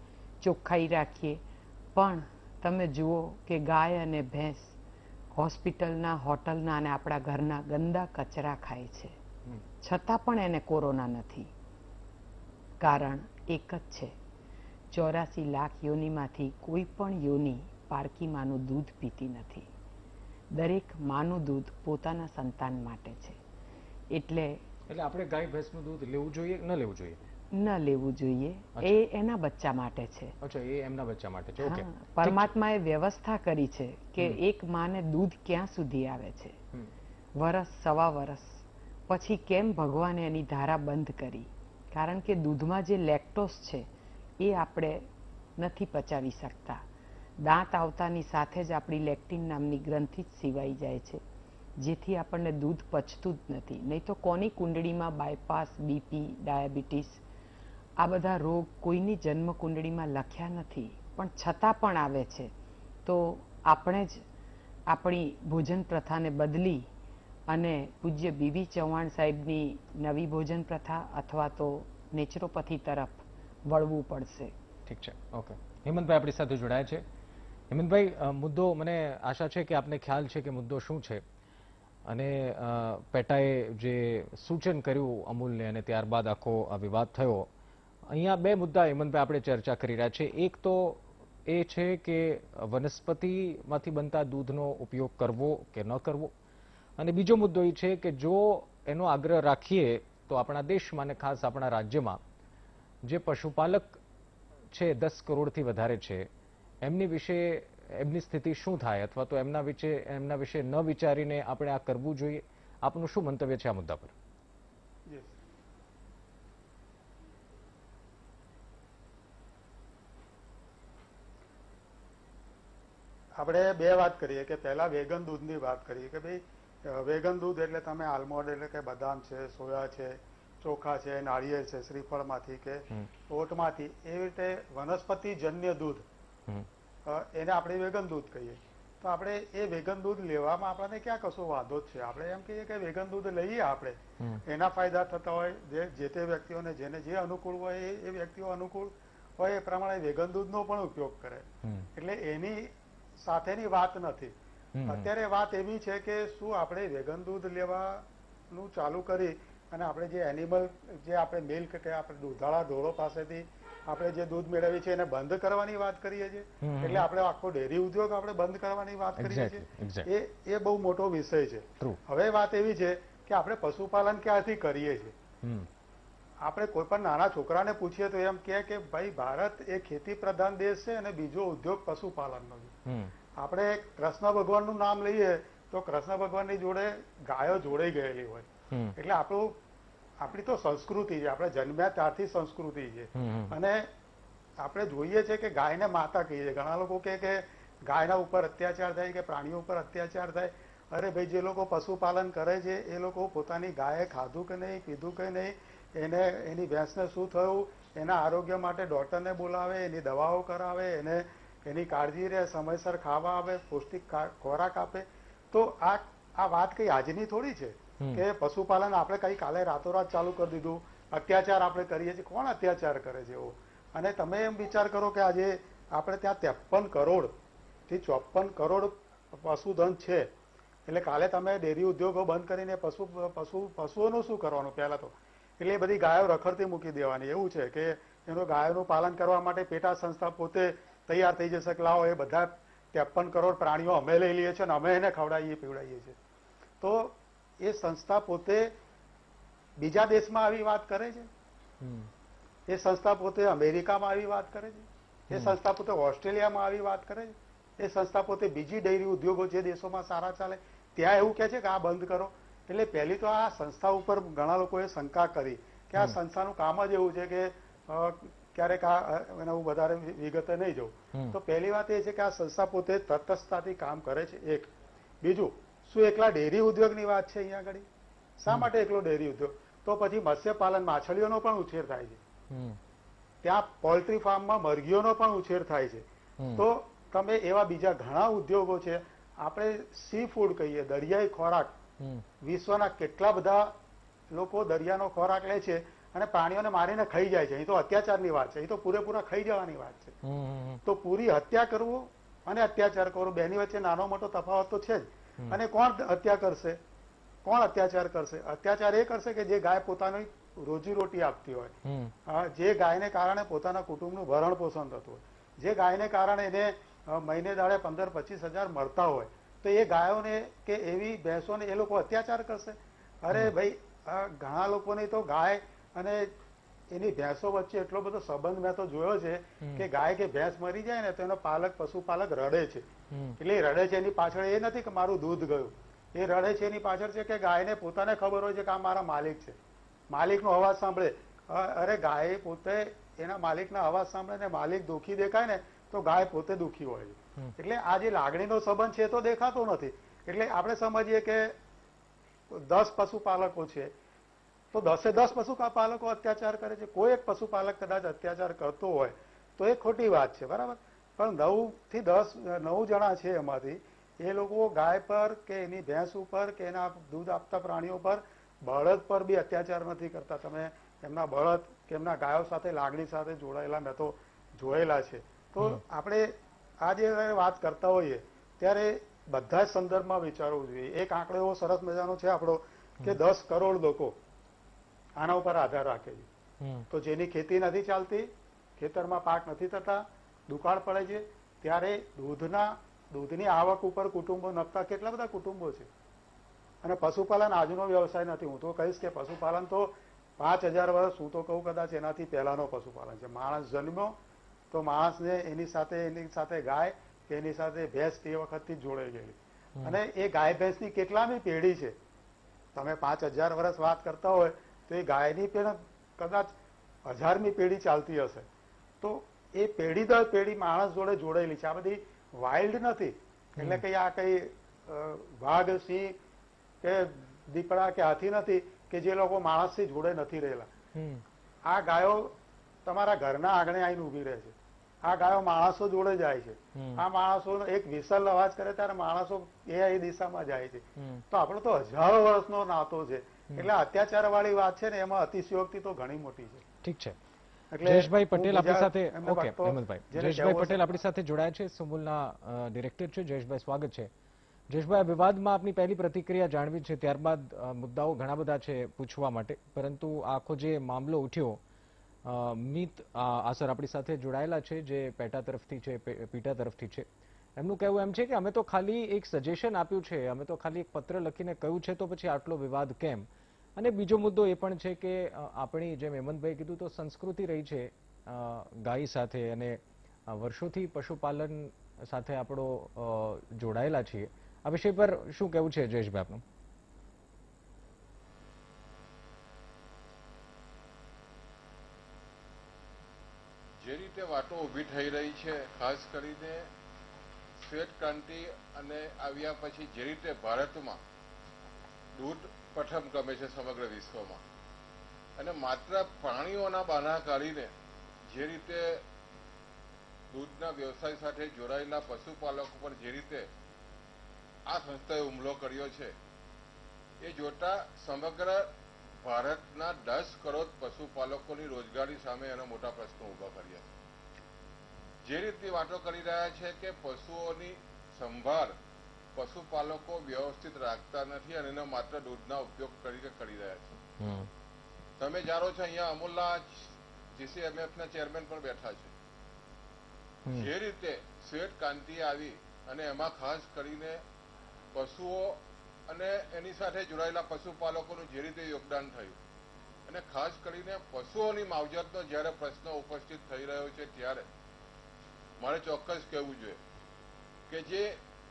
ચોખ્ખાઈ રાખીએ, પણ તમે જુઓ કે ગાય અને ભેંસ હોસ્પિટલના, હોટલના અને આપણા ઘરના ગંદા કચરા ખાય છે, છતાં પણ એને કોરોના નથી. કારણ એક જ છે, 84 લાખ યોનિમાંથી કોઈ પણ યોની પારકી માનું દૂધ પીતી નથી. દરેક માનું દૂધ પોતાના સંતાન માટે છે. એટલે આપણે ગાય ભેંસનું દૂધ લેવું જોઈએ ન લેવું જોઈએ? ન લેવું જોઈએ. એ એના બચ્ચા માટે છે. અચ્છા, એ એમના બચ્ચા માટે છે. ઓકે. પરમાત્માએ વ્યવસ્થા કરી છે કે એક માને દૂધ ક્યાં સુધી આવે છે, વરસ, સવા વરસ પછી કેમ ભગવાને એની ધારા બંધ કરી? કારણ કે દૂધમાં જે લેક્ટોસ છે એ આપણે નથી પચાવી શકતા. દાંત આવતાની સાથે જ આપણી લેક્ટિન નામની ગ્રંથિ જ સિવાઈ જાય છે, જેથી આપણને દૂધ પચતું જ નથી. નહીં તો કોની કુંડળીમાં બાયપાસ, બીપી, ડાયાબિટીસ આ બધા રોગ કોઈની જન્મ કુંડળીમાં લખ્યા નથી, પણ છતાં પણ આવે છે. તો આપણે જ આપણી ભોજન પ્રથાને બદલી અને પૂજ્ય બીવી ચૌહાણ સાહેબની નવી ભોજન પ્રથા અથવા તો નેચરોપથી તરફ વળવું પડશે. ઠીક છે. ઓકે. હેમંતભાઈ આપણી સાથે જોડાયા છે. હેમંતભાઈ, મુદ્દો, મને આશા છે કે આપને ખ્યાલ છે કે મુદ્દો શું છે. અને પેટાએ જે સૂચન કર્યું અમૂલને અને ત્યારબાદ આખો આ વિવાદ થયો, અહીંયા બે મુદ્દા હેમંતભાઈ આપણે ચર્ચા કરી રહ્યા છે. એક તો એ છે કે વનસ્પતિમાંથી બનતા દૂધનો ઉપયોગ કરવો કે ન કરવો, અને બીજો મુદ્દો એ છે કે જો એનો આગ્રહ રાખીએ તો આપણા દેશમાં અને ખાસ આપણા રાજ્યમાં જે પશુપાલક છે 10 કરોડથી વધારે છે, એમની સ્થિતિ શું થાય, અથવા તો એમના વિશે ન વિચારીને આપણે આ કરવું જોઈએ. આપનું શું મંતવ્ય છે આ મુદ્દા પર? આપણે બે વાત કરીએ કે પહેલા વેગન દૂધની વાત કરીએ કે ભાઈ વેગન દૂધ એટલે તમે આલમોન્ડ એટલે કે બદામ છે, સોયા છે, ચોખા છે, નાળિયેર છે, શ્રીફળમાંથી કે ઓટમાંથી, એવી રીતે વનસ્પતિજન્ય દૂધ એને આપણે વેગન દૂધ કહીએ. તો આપણે એ વેગન દૂધ લેવામાં આપણને ક્યાં કશો વાંધો જ છે? આપણે એમ કહીએ કે વેગન દૂધ લઈએ, આપણે એના ફાયદા થતા હોય, જે તે વ્યક્તિઓને જેને જે અનુકૂળ હોય એ વ્યક્તિઓ અનુકૂળ હોય એ પ્રમાણે વેગન દૂધનો પણ ઉપયોગ કરે. એટલે એની સાથેની વાત નથી. અત્યારે વાત એવી છે કે શું આપણે વેગન દૂધ લેવાનું ચાલુ કરી અને આપણે જે એનિમલ, જે આપણે મિલ્ક કે આપણે દૂધાળા ઢોરો પાસેથી આપણે જે દૂધ મેળવીએ છીએ એને બંધ કરવાની વાત કરીએ છીએ. એટલે આપણે આખો ડેરી ઉદ્યોગ આપણે બંધ કરવાની વાત કરીએ છીએ. એ બહુ મોટો વિષય છે. હવે વાત એવી છે કે આપણે પશુપાલન ક્યાંથી કરીએ છીએ. આપણે કોઈ પણ નાના છોકરાને પૂછીએ તો એમ કે ભાઈ ભારત એ ખેતી પ્રધાન દેશ છે અને બીજો ઉદ્યોગ પશુપાલનનો છે. આપણે કૃષ્ણ ભગવાનનું નામ લઈએ તો કૃષ્ણ ભગવાનની જોડે ગાયો જોડાઈ ગયેલી હોય. એટલે આપણી તો સંસ્કૃતિ છે, આપણે જન્મ્યા ત્યારથી સંસ્કૃતિ છે. અને આપણે જોઈએ છે કે ગાયને માતા કહીએ છીએ. ઘણા લોકો કે ગાયના ઉપર અત્યાચાર થાય કે પ્રાણીઓ ઉપર અત્યાચાર થાય. અરે ભાઈ, જે લોકો પશુપાલન કરે છે એ લોકો પોતાની ગાયે ખાધું કે નહીં, પીધું કે નહીં, એની ભેંસને શું થયું, એના આરોગ્ય માટે ડોક્ટરને બોલાવે, એની દવાઓ કરાવે, એની કાળજી રહે, સમયસર ખાવા આવે, પૌષ્ટિક ખોરાક આપે. તો આ વાત કઈ આજની થોડી છે કે પશુપાલન આપણે કઈ કાલે રાતોરાત ચાલુ કરી દીધું. અત્યાચાર આપણે કરીએ છીએ. કોણ અત્યાચાર કરે છે એવો? અને તમે એમ વિચાર કરો કે આજે આપણે ત્યાં 53 કરોડથી 54 કરોડ પશુધન છે. એટલે કાલે તમે ડેરી ઉદ્યોગો બંધ કરીને પશુઓનું શું કરવાનું? પહેલા તો એટલે એ બધી ગાયો રખડતી મૂકી દેવાની. એવું છે કે એનું ગાયોનું પાલન કરવા માટે પેટા સંસ્થા પોતે તૈયાર થઈ જશે કે લાવો એ બધા 53 કરોડ પ્રાણીઓ અમે લઈ લઈએ છીએ અને અમે એને ખવડાવીએ પીવડાવીએ છીએ. તો એ સંસ્થા પોતે બીજા દેશમાં આવી વાત કરે છે. એ સંસ્થા પોતે અમેરિકામાં આવી વાત કરે છે. એ સંસ્થા પોતે ઓસ્ટ્રેલિયામાં આવી વાત કરે છે. એ સંસ્થા પોતે બીજી ડેરી ઉદ્યોગો જે દેશોમાં સારા ચાલે ત્યાં એવું કહે છે કે આ બંધ કરો. એટલે પહેલી તો આ સંસ્થા ઉપર ઘણા લોકોએ શંકા કરી કે આ સંસ્થાનું કામ જ એવું છે કે ક્યારેક એને હું વધારે વિગતે નહીં જઉં. તો પહેલી વાત એ છે કે આ સંસ્થા પોતે તટસ્થતાથી કામ કરે છે. એક. બીજું, શું એકલા ડેરી ઉદ્યોગની વાત છે અહીંયા આગળ? શા માટે એકલો ડેરી ઉદ્યોગ? તો પછી મત્સ્યપાલન, માછલીઓનો પણ ઉછેર થાય છે. ત્યાં પોલ્ટ્રી ફાર્મમાં મરઘીઓનો પણ ઉછેર થાય છે. તો તમે એવા બીજા ઘણા ઉદ્યોગો છે. આપણે સી ફૂડ કહીએ, દરિયાઈ ખોરાક. વિશ્વના કેટલા બધા લોકો દરિયાનો ખોરાક લે છે અને પ્રાણીઓને મારીને ખાઈ જાય છે. અહીં તો અત્યાચારની વાત છે. અહીં તો પૂરેપૂરા ખાઈ જવાની વાત છે. તો પૂરી હત્યા કરવું અને અત્યાચાર કરવો, બેની વચ્ચે નાનો મોટો તફાવત તો છે જ. અને કોણ હત્યા કરશે? કોણ અત્યાચાર કરશે? અત્યાચાર એ કરશે કે જે ગાય પોતાની રોજીરોટી આપતી હોય, જે ગાયને કારણે પોતાના કુટુંબનું ભરણ પોષણ થતું હોય, જે ગાયને કારણે એને મહિને દાડે 15-25 હજાર મળતા હોય, તો એ ગાયોને કે એવી ભેંસોને એ લોકો અત્યાચાર કરશે? અરે ભાઈ, ઘણા લોકોની તો ગાય અને એની ભેંસો વચ્ચે એટલો બધો સંબંધ મેં તો જોયો છે કે ગાય કે ભેંસ મરી જાય ને તો એનો પશુપાલક રડે છે. એટલે એ રડે છે એની પાછળ એ નથી કે મારું દૂધ ગયું. એ રડે છે એની પાછળ છે કે ગાયને પોતાને ખબર હોય છે કે આ મારા માલિક છે. માલિકનો અવાજ સાંભળે. અરે ગાય પોતે એના માલિકના અવાજ સાંભળે ને માલિક દુઃખી દેખાય ને તો ગાય પોતે દુઃખી હોય છે. એટલે આ જે લાગણીનો સંબંધ છે એ તો દેખાતો નથી. એટલે આપણે સમજીએ કે 10 પશુપાલકો છે તો 10 પશુપાલકો અત્યાચાર કરે છે. કોઈ એક પશુપાલક કદાચ અત્યાચાર કરતો હોય તો એ ખોટી વાત છે, બરાબર. પણ 9 થી 9 જણા છે એમાંથી એ લોકો ગાય પર કે એની ભેંસ ઉપર કે એના દૂધ આપતા પ્રાણીઓ પર, બળદ પર બી અત્યાચાર નથી કરતા. તમે એમના બળદ કે એમના ગાયો સાથે લાગણી સાથે જોડાયેલા મેં તો જોયેલા છે. તો આપણે આ જે વાત કરતા હોઈએ ત્યારે બધા જ સંદર્ભમાં વિચારવું જોઈએ. એક આંકડો એવો સરસ મજાનો છે આપણો કે 10 કરોડ લોકો આના ઉપર આધાર રાખે છે. તો જેની ખેતી નથી ચાલતી, ખેતરમાં પાક નથી થતા, દુકાળ પડે છે, ત્યારે દૂધની આવક ઉપર કુટુંબો નભતા કેટલા બધા કુટુંબો છે. અને પશુપાલન આજનો વ્યવસાય નથી. હું તો કહીશ કે પશુપાલન તો 5000 વર્ષ, હું તો કહું કદાચ એનાથી પહેલાનો પશુપાલન છે. માણસ જન્મ્યો તો માણસને એની સાથે ગાય કે એની સાથે ભેંસ તે વખતથી જ જોડાઈ ગયેલી. અને એ ગાય ભેંસની કેટલામી પેઢી છે. તમે 5000 વર્ષ વાત કરતા હોય તો એ ગાયની પણ કદાચ 1000મી પેઢી ચાલતી હશે. તો એ પેઢી દર પેઢી માણસ જોડે જોડાયેલી છે. આ બધી વાઇલ્ડ નથી. એટલે કે આ કઈ વાઘ, સિંહ કે દીપડા કે હાથી નથી કે જે લોકો માણસથી જોડે નથી રહેલા. આ ગાયો તમારા ઘરના આંગણે આવીને ઉભી રહે છે. આ ગાયો માણસો જોડે જાય છે. આ માણસો એક વિસલ અવાજ કરે ત્યારે માણસો એ દિશામાં જાય છે. તો આપણો તો હજારો વર્ષનો નાતો છે. એટલે અત્યાચાર વાળી વાત છે ને, એમાં અતિશયોક્તિ તો ઘણી મોટી છે. ઠીક છે. એટલે જયેશભાઈ પટેલ આપણી સાથે, એમને ઓકે ભક્તો હેમંતભાઈ, જેને જયેશભાઈ કહેવું પટેલ છે. આપણી સાથે જોડાયા છે, સુમુલના ડિરેક્ટર છે. જયેશભાઈ, સ્વાગત છે. જયેશભાઈ, આ વિવાદમાં આપની પહેલી પ્રતિક્રિયા જાણવી છે, ત્યારબાદ મુદ્દાઓ ઘણા બધા છે પૂછવા માટે, પરંતુ આખો જે મામલો ઉઠ્યો, મીત આસર આપણી સાથે જોડાયેલા છે, જે પેટા તરફથી છે, પીટા તરફથી છે. એમનું કહેવું એમ છે કે અમે તો ખાલી એક સજેશન આપ્યું છે, અમે તો ખાલી એક પત્ર લખીને કહ્યું છે, તો પછી આટલો વિવાદ કેમ? અને બીજો મુદ્દો એ પણ છે કે આપણી, જેમ હેમંતભાઈ કીધું, તો સંસ્કૃતિ રહી છે ગાય સાથે, અને વર્ષોથી પશુપાલન સાથે આપણો જોડાયેલા છીએ. આ વિષય પર શું કહેવું છે જયેશભાઈ આપનું? જે રીતે વાતો ઊભી થઈ રહી છે, ખાસ કરીને શ્વેત ક્રાંતિ અને આવ્યા પછી જે રીતે ભારતમાં દૂધ પ્રથમ ગમે છે સમગ્ર વિશ્વમાં, અને માત્ર પ્રાણીઓના બહાના કાઢીને જે રીતે દૂધના વ્યવસાય સાથે જોડાયેલા પશુપાલકો પર જે રીતે આ સંસ્થાએ હુમલો કર્યો છે, એ જોતા સમગ્ર ભારતના 10 કરોડ પશુપાલકોની રોજગારી સામે એના મોટા પ્રશ્નો ઉભા કર્યા છે. જે રીતે વાતો કરી રહ્યા છે કે પશુઓની સંભાળ પશુપાલકો વ્યવસ્થિત રાખતા નથી અને એનો માત્ર દૂધના ઉપયોગ તરીકે કરી રહ્યા છે. તમે જાણો છો, અહીંયા અમૂલના GCMF ચેરમેન પણ બેઠા છે. જે રીતે શ્વેત ક્રાંતિ આવી અને એમાં ખાસ કરીને પશુઓ અને એની સાથે જોડાયેલા પશુપાલકોનું જે રીતે યોગદાન થયું, અને ખાસ કરીને પશુઓની માવજતનો જ્યારે પ્રશ્ન ઉપસ્થિત થઈ રહ્યો છે, ત્યારે મારે ચોક્કસ કહેવું જોઈએ કે જે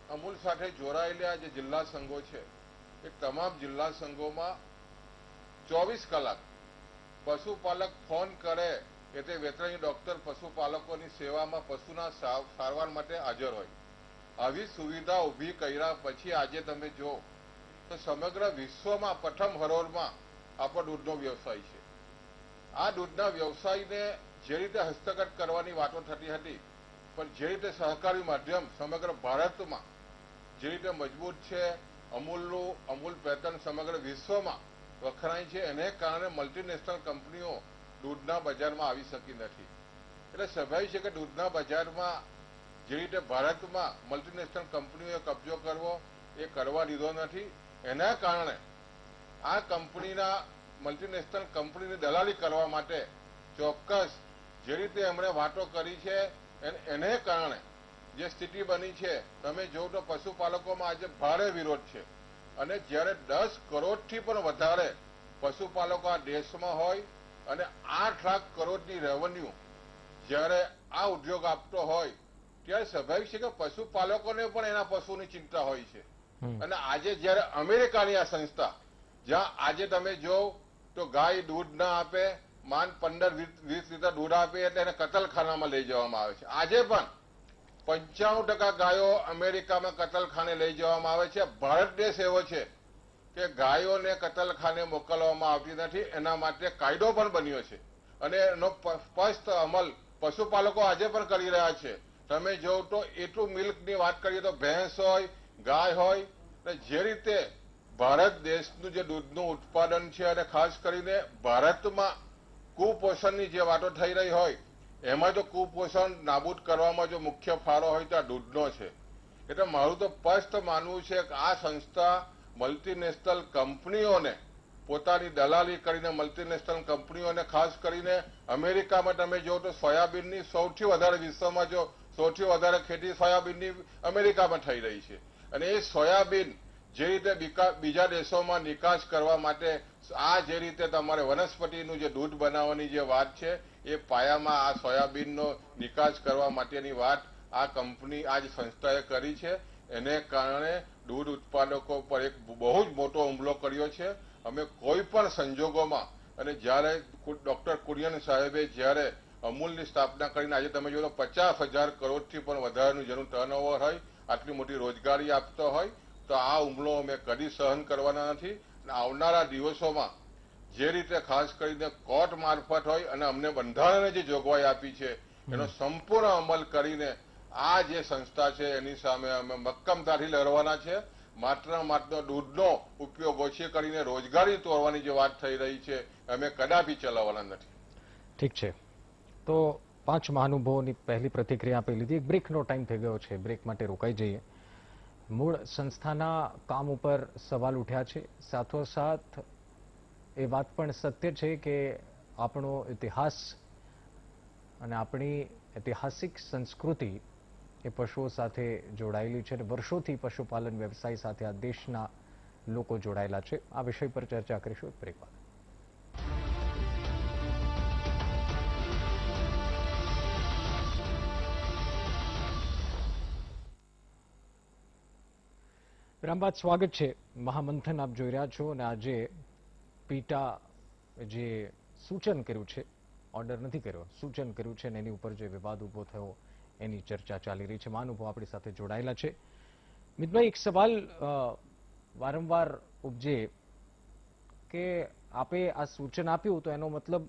અમૂલ સાથે જોડાયેલા જે જિલ્લા સંઘો છે, એ તમામ જિલ્લા સંઘોમાં 24 કલાક પશુપાલક ફોન કરે કે તે વેટરનરી ડોક્ટર પશુપાલકોની સેવામાં પશુના સારવાર માટે હાજર હોય. આવી સુવિધા ઊભી કર્યા પછી આજે તમે જો તો સમગ્ર વિશ્વમાં પ્રથમ હરોળમાં આપણો દૂધનો વ્યવસાય છે. આ દૂધના વ્યવસાયને જે રીતે હસ્તગત કરવાની વાતો થતી હતી, પણ જે રીતે સહકારી માધ્યમ સમગ્ર ભારતમાં જે રીતે મજબૂત છે, અમૂલ પેટર્ન સમગ્ર વિશ્વમાં વખણાય છે, એને કારણે મલ્ટીનેશનલ કંપનીઓ દૂધના બજારમાં આવી શકી નથી. એટલે સ્વાભાવિક છે કે દૂધના બજારમાં જે રીતે ભારતમાં મલ્ટીનેશનલ કંપનીઓએ કબજો કરવો એ કરવા દીધો નથી. એના કારણે આ કંપનીના મલ્ટીનેશનલ કંપનીની દલાલી કરવા માટે ચોક્કસ જે રીતે એમણે વાતો કરી છે, એને કારણે જે સ્થિતિ બની છે, તમે જોવો તો પશુપાલકોમાં આજે ભારે વિરોધ છે. અને જ્યારે 10 કરોડથી પણ વધારે પશુપાલકો આ દેશમાં હોય અને 8 લાખ કરોડની રેવન્યુ જ્યારે આ ઉદ્યોગ આપતો હોય, ત્યારે સ્વાભાવિક છે કે પશુપાલકોને પણ એના પશુની ચિંતા હોય છે. અને આજે જ્યારે અમેરિકાની આ સંસ્થા, જ્યાં આજે તમે જો તો ગાય દૂધ ના આપે, માંડ 15-20 લીટર દૂધ આપે એટલે એને કતલખાનામાં લઈ જવામાં આવે છે. આજે પણ 95% ગાયો અમેરિકામાં કતલખાને લઈ જવામાં આવે છે. ભારત દેશ એવો છે કે ગાયોને કતલખાને મોકલવામાં આવતી નથી. એના માટે કાયદો પણ બન્યો છે અને એનો સ્પષ્ટ અમલ પશુપાલકો આજે પણ કરી રહ્યા છે. તમે જો તો એટલું મિલ્કની વાત કરીએ તો ભેંસ હોય, ગાય હોય, જે રીતે ભારત દેશનું જે દૂધનું ઉત્પાદન છે, અને ખાસ કરીને ભારતમાં કુપોષણની જે વાતો થઈ રહી હોય, એમાં જો કુપોષણ નાબૂદ કરવામાં જો મુખ્ય ફાળો હોય તો આ દૂધનો છે. એટલે મારું તો સ્પષ્ટ માનવું છે કે આ સંસ્થા મલ્ટીનેશનલ કંપનીઓને પોતાની દલાલી કરીને મલ્ટીનેશનલ કંપનીઓને ખાસ કરીને અમેરિકામાં તમે જો તો સોયાબીનની સૌથી વધારે વિશ્વમાં જો સૌથી વધારે ખેતી સોયાબીનની અમેરિકામાં થઈ રહી છે અને એ સોયાબીન જે રીતે બીજા દેશોમાં નિકાસ કરવા માટે આ જે રીતે તમારે વનસ્પતિનું જે દૂધ બનાવવાની જે વાત છે એ પાયામાં આ સોયાબીનનો નિકાસ કરવા માટેની વાત આ કંપની આ જ સંસ્થાએ કરી છે. એને કારણે દૂધ ઉત્પાદકો પર એક બહુ જ મોટો હુમલો કર્યો છે. અમે કોઈ પણ સંજોગોમાં અને જ્યારે ડોક્ટર કુરિયન સાહેબે જ્યારે અમૂલની સ્થાપના કરીને આજે તમે જોયો 50,000 કરોડથી પણ વધારેનું જેનું ટર્નઓવર હોય, આટલી મોટી રોજગારી આપતો હોય, તો આ હુમલો અમે કદી સહન કરવાના નથી. અને આવનારા દિવસોમાં જે રીતે ખાસ કરીને કોર્ટ મારફત હોય અને અમને બંધારણે જે જોગવાઈ આપી છે એનો સંપૂર્ણ અમલ કરીને આ જે સંસ્થા છે એની સામે અમે મક્કમતાથી લડવાના છે. માત્ર દૂધનો ઉપયોગ ઓછી કરીને રોજગારી તોડવાની જે વાત થઈ રહી છે અમે કદાપી ચલાવવાના નથી. ઠીક છે, તો 5 મહાનુભાવોની પહેલી પ્રતિક્રિયા આપી લીધી. એક બ્રેકનો ટાઈમ થઈ ગયો છે, બ્રેક માટે રોકાઈ જઈએ. મૂળ સંસ્થાના કામ ઉપર સવાલ ઉઠ્યા છે, સાથોસાથ એ વાત પણ સત્ય છે કે આપણો ઇતિહાસ અને આપણી ઐતિહાસિક સંસ્કૃતિ એ પશુઓ સાથે જોડાયેલી છે અને વર્ષોથી પશુપાલન વ્યવસાય સાથે આ દેશના લોકો જોડાયેલા છે. આ વિષય પર ચર્ચા કરીશું એક બ્રેક બાદ. વિરામ બાદ સ્વાગત છે. મહામંથન આપ જોઈ રહ્યા છો અને આજે પીટા જે સૂચન કર્યું છે, ઓર્ડર નથી કર્યો, સૂચન કર્યું છે અને એની ઉપર જે વિવાદ ઉભો થયો એની ચર્ચા ચાલી રહી છે. મહાનુભાવ આપણી સાથે જોડાયેલા છે. મિતભાઈ, એક સવાલ વારંવાર ઉપજે કે આપે આ સૂચન આપ્યું તો એનો મતલબ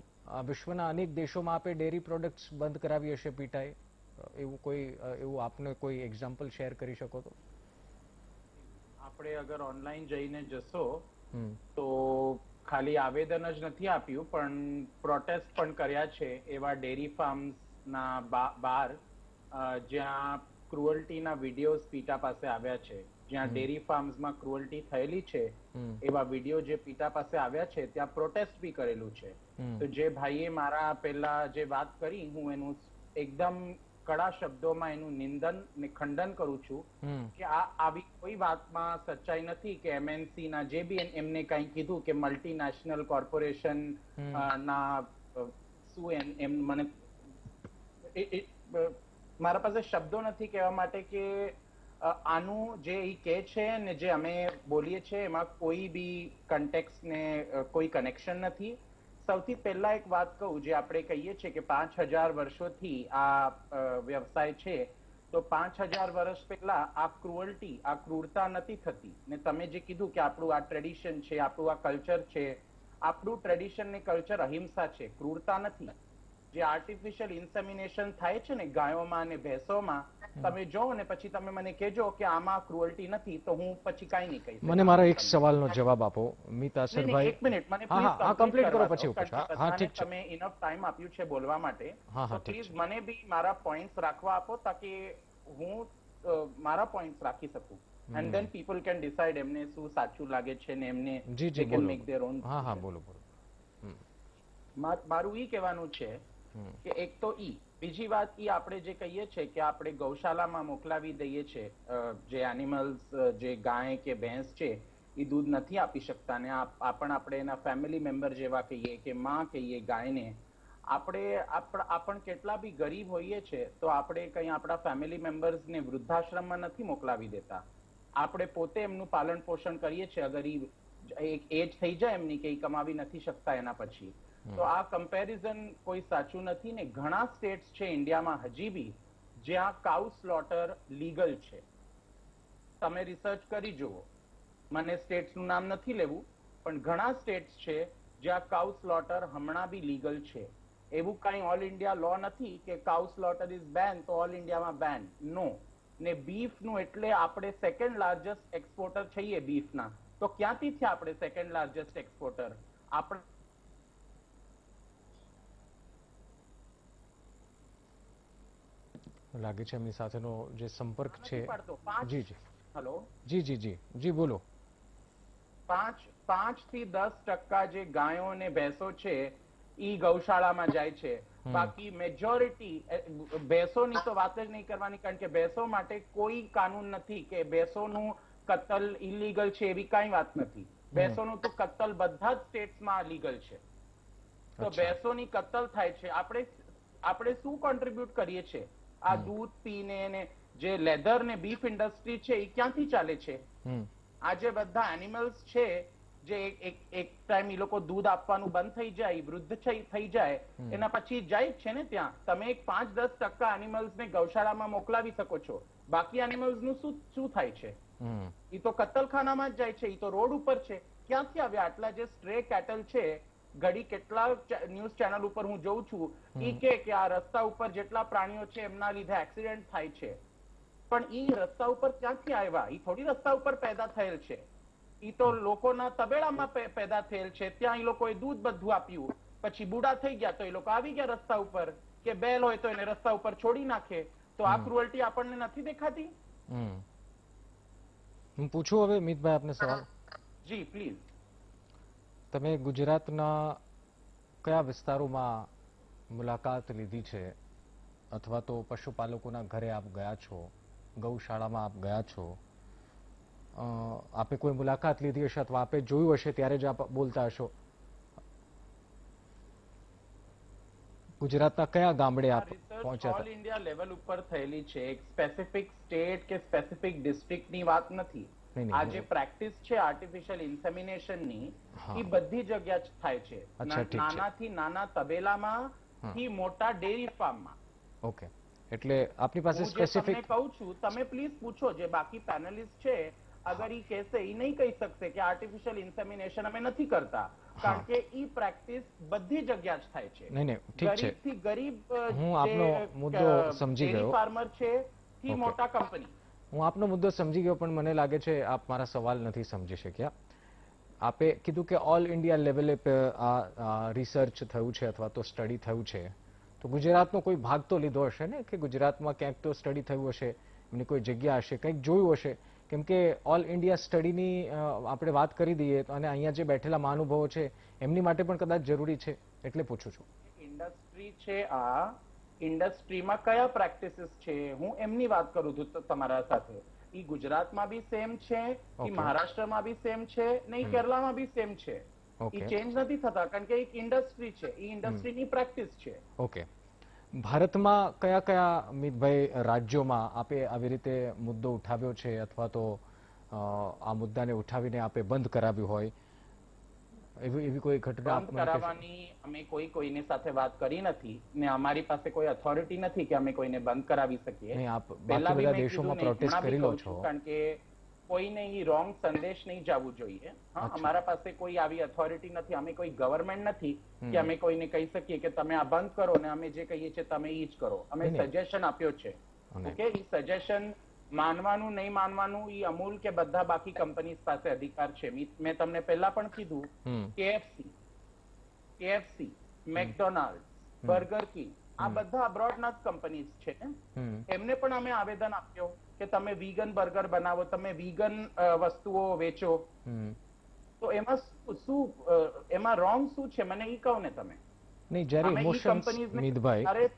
વિશ્વના અનેક દેશોમાં આપે ડેરી પ્રોડક્ટ્સ બંધ કરાવી હશે પીટાએ, એવું આપને કોઈ એક્ઝામ્પલ શેર કરી શકો તો? આપણે અગર ઓનલાઈન જઈને જશો તો ખાલી આવેદન જ નથી આપ્યું પણ પ્રોટેસ્ટ પણ કર્યા છે એવા ડેરી ફાર્મ્સના બહાર જ્યાં ક્રુઅલ્ટીના વિડીયોઝ પીટા પાસે આવ્યા છે, જ્યાં ડેરી ફાર્મ્સમાં ક્રુઅલ્ટી થયેલી છે એવા વિડીયો જે પીટા પાસે આવ્યા છે ત્યાં પ્રોટેસ્ટ બી કરેલું છે. તો જે ભાઈએ મારા પહેલા જે વાત કરી હું એનું એકદમ કડા શબ્દોમાં એનું નિંદન ને ખંડન કરું છું કે આવી કોઈ વાતમાં સચ્ચાઈ નથી કે એમએનસી ના જે બી એમને કંઈ કીધું કે મલ્ટીનેશનલ કોર્પોરેશન ના શું એમ મને મારા પાસે શબ્દો નથી કહેવા માટે કે આનું જે એ કહે છે ને જે અમે બોલીએ છીએ એમાં કોઈ બી કન્ટેક્સ ને કોઈ કનેક્શન નથી. સૌથી પહેલા એક વાત કહું, જે આપણે કહીએ છીએ કે 5,000 વર્ષોથી આ વ્યવસાય છે, તો 5,000 વર્ષ પહેલા આ ક્રુઅલ્ટી, આ ક્રૂરતા નથી થતી. ને તમે જે કીધું કે આપણું આ ટ્રેડિશન છે, આપણું આ કલ્ચર છે, આપણું ટ્રેડિશન ને કલ્ચર અહિંસા છે, ક્રૂરતા નથી. જે આર્ટિફિશિયલ ઇન્સેમિનેશન થાય છે ને ગાયોમાં અને ભેંસોમાં, તમે જો ને પછી તમે મને કહેજો કે આમાં ક્રુઅલ્ટી નથી તો હું પછી કાંઈ નહીં કહીશ. મને મારા એક સવાલનો જવાબ આપો મિતાસરભાઈ. એક મિનિટ મને હા, કમ્પ્લીટ કરો પછી હા ઠીક છે. તમે ઇનફ ટાઈમ આપ્યું છે બોલવા માટે, તો પ્લીઝ મને બી મારા પોઈન્ટ્સ રાખવા આપો તાકી હું મારા પોઈન્ટ્સ રાખી શકું. And then people can decide એમને શું સાચું લાગે છે ને એમને they can make there on. હા બોલો. મારું ઈ કહેવાનું છે કે એક તો બીજી વાત આપણે જે કહીએ છીએ કે આપણે ગૌશાલામાં મોકલાવી દઈએ છીએ જે એનિમલ્સ, જે ગાય કે ભેંસ છે એ દૂધ નથી આપી શકતા ને આપણે એના ફેમિલી મેમ્બર જેવા કહીએ કે માં કહીએ ગાયને, આપણે કેટલા બી ગરીબ હોઈએ છે તો આપણે કંઈ આપણા ફેમિલી મેમ્બર્સને વૃદ્ધાશ્રમમાં નથી મોકલાવી દેતા. આપણે પોતે એમનું પાલન પોષણ કરીએ છીએ અગર એક એજ થઈ જાય એમની કે કમાવી નથી શકતા એના પછી. તો આ કમ્પેરિઝન કોઈ સાચું નથી ને ઘણા સ્ટેટ્સ છે ઇન્ડિયામાં હજી બી જ્યાં કાઉ સ્લોટર લીગલ છે. તમે રિસર્ચ કરી જુઓ, મને સ્ટેટ્સનું નામ નથી લેવું પણ ઘણા સ્ટેટ્સ છે જ્યાં કાઉ સ્લોટર હમણાં બી લીગલ છે. એવું કઈ ઓલ ઇન્ડિયા લો નથી કે કાઉ સ્લોટર ઇઝ બેન તો ઓલ ઇન્ડિયામાં બેન, નો. ને બીફનું એટલે આપણે સેકન્ડ લાર્જેસ્ટ એક્સપોર્ટર છીએ બીફના, તો ક્યાંથી થયા આપણે સેકન્ડ લાર્જેસ્ટ એક્સપોર્ટર? આપણે લાગે છે એમની સાથેનો જે સંપર્ક છે નથી પડતો. પાંચ- જી જી હલો જી જી જી જી બોલો. 5 થી 10% જે ગાયો અને ભેંસો છે ઈ ગૌશાળામાં જાય છે. બાકી મેજોરિટી ભેંસોની તો વાત જ નહીં કરવાની, કારણ કે ભેંસો માટે કોઈ કાનૂન નથી કે ભેંસોનું કત્લ ઇલીગલ છે એવી કાંઈ વાત નથી. ભેંસોનું તો કત્લ બધા જ સ્ટેટ્સમાં લીગલ છે. તો અચ્છા. ભેંસોની કત્લ થાય છે. આપણે શું કોન્ટ્રીબ્યુટ કરીએ છીએ? આ દૂધ પીને ને જે લેધર ને બીફ ઇન્ડસ્ટ્રી છે એ ક્યાંથી ચાલે છે? હમ આ જે બધા એનિમલ્સ છે જે એક ટાઈમ એ લોકો દૂધ આપવાનું બંધ થઈ જાય, વૃદ્ધ થઈ જાય, એના પછી જાય જ છે ને ત્યાં. તમે એક 5-10% એનિમલ્સ ને ગૌશાળામાં મોકલાવી શકો છો. બાકી એનિમલ્સ નું શું થાય છે? હમ એ તો કત્તલખાનામાં જ જાય છે. એ તો રોડ ઉપર છે. ક્યાંથી આવ્યા આટલા જે સ્ટ્રે કેટલ છે? ઘડી કેટલા ન્યૂઝ ચેનલ ઉપર હું જોઉં છું ઈ કે આ રસ્તા ઉપર જેટલા પ્રાણીઓ છે એમના લીધે એક્સિડન્ટ થાય છે. પણ ઈ રસ્તા ઉપર ક્યાંથી આવ્યા? ઈ થોડી રસ્તા ઉપર પેદા થયેલ છે. ઈ તો લોકોના તબેડામાં પેદા થયેલ છે. ત્યાં ઈ લોકોએ દૂધ બધું આપ્યું, પછી બુડા થઈ ગયા તો એ લોકો આવી ગયા રસ્તા ઉપર, કે બેલ હોય તો એને રસ્તા ઉપર છોડી નાખે. તો આ ક્રુઅલ્ટી આપણને નથી દેખાતી? હું પૂછું હવે મિતભાઈ આપને સવાલ. જી પ્લીઝ. તમે ગુજરાતના કયા વિસ્તારોમાં મુલાકાત લીધી છે, અથવા તો પશુપાલકોના ઘરે આપ ગયા છો, ગૌશાળામાં આપ ગયા છો? આપે કોઈ મુલાકાત લીધી હશે અથવા આપે જોયું હશે ત્યારે જ આપ બોલતા હશો. ગુજરાતના કયા ગામડે આપ પહોંચ્યા ઓલ હતા? ઇન્ડિયા લેવલ ઉપર થયેલી છે. એક સ્પેસિફિક સ્ટેટ કે સ્પેસિફિક ડિસ્ટ્રિક્ટ ની વાત નથી. નહીં, આ જે પ્રેક્ટિસ છે આર્ટિફિશિયલ ઇન્સેમિનેશન ની, એ બધી જગ્યા જ થાય છે. અચ્છા, ઠીક છે. નાનાથી નાના તબેલામાં થી મોટા ડેરી ફાર્મમાં. ઓકે, એટલે આપની પાસે હું જે સ્પેસિફિક તમને કહું છું, તમે પ્લીઝ પૂછો જે બાકી પેનલિસ્ટ છે, અગર ઈ કહેશે, ઈ નહીં કહી શકશે કે આર્ટિફિશિયલ ઇન્સેમિનેશન અમે નથી કરતા, કારણ કે ઈ પ્રેક્ટિસ બધી જગ્યા જ થાય છે. નહીં નહીં ઠીક છે, ગરીબથી ગરીબ હું આપનો મુદ્દો સમજી ગયો. ફાર્મર છે થી ઓકે. મોટા કંપની. હું આપનો મુદ્દો સમજી ગયો, પણ મને લાગે છે આપ મારા સવાલ નથી સમજી શક્યા. આપે કીધું કે ઓલ ઇન્ડિયા લેવલે આ રિસર્ચ થયું છે અથવા તો સ્ટડી થયું છે, તો ગુજરાતનો કોઈ ભાગ તો લીધો હશે ને, કે ગુજરાતમાં ક્યાંક તો સ્ટડી થયું હશે, એમની કોઈ જગ્યા હશે, કંઈક જોયું હશે. કેમ કે ઓલ ઇન્ડિયા સ્ટડીની આપણે વાત કરી દઈએ અને અહીંયા જે બેઠેલા મહાનુભાવો છે એમની માટે પણ કદાચ જરૂરી છે, એટલે પૂછું છું. ઇન્ડસ્ટ્રી છે, આ ઇન્ડસ્ટ્રીમાં કયા પ્રેક્ટિસીસ છે હું એમની વાત કરું છું તમારા સાથે. ઈ ગુજરાતમાં બી સેમ છે, ઈ મહારાષ્ટ્રમાં બી સેમ છે, ને ઈ કેરલામાં બી સેમ છે. ઈ ચેન્જ નથી થતા, કારણ કે એક ઇન્ડસ્ટ્રી છે, ઈ ઇન્ડસ્ટ્રીની પ્રેક્ટિસ છે. ઓકે, ભારતમાં કયા કયા મિતભાઈ રાજ્યોમાં આપે આવી રીતે મુદ્દો ઉઠાવ્યો છે, અથવા તો આ મુદ્દાને ઉઠાવીને આપે બંધ કરાવ્યું હોય, એવી કોઈ ઘટના બંધ કરાવવાની અમે કોઈની સાથે વાત કરી નથી, ને અમારી પાસે કોઈ ઓથોરિટી નથી કે અમે કોઈને બંધ કરાવી શકીએ. નહીં, આપ બાકી બધા દેશોમાં પ્રોટેસ્ટ કરી લો છો. કારણ કે કોઈને ઈ રોંગ સંદેશ નહીં જવું જોઈએ. અમારા પાસે કોઈ આવી ઓથોરિટી નથી, અમે કોઈ ગવર્મેન્ટ નથી કે અમે કોઈને કહી શકીએ કે તમે આ બંધ કરો ને અમે જે કહીએ છીએ તમે ઈ જ કરો. અમે સજેશન આપ્યો છે. ઓકે, ઈ સજેશન માનવાનું નહીં માનવાનું ઈ અમૂલ કે બધા બાકી કંપનીઝ પાસે અધિકાર છે. મેં તમને પહેલા પણ કીધું, KFC, મેકડોનાલ્ડ, બર્ગર કિંગ, આ બધા અબ્રોડના જ કંપનીઝ છે. એમને પણ અમે આવેદન આપ્યો કે તમે વીગન બર્ગર બનાવો, તમે વીગન વસ્તુઓ વેચો. તો એમાં શું, એમાં રોંગ શું છે મને ઈ કહો ને તમે. નહીં, જ્યારે ઇમોશન્સ, મિતભાઈ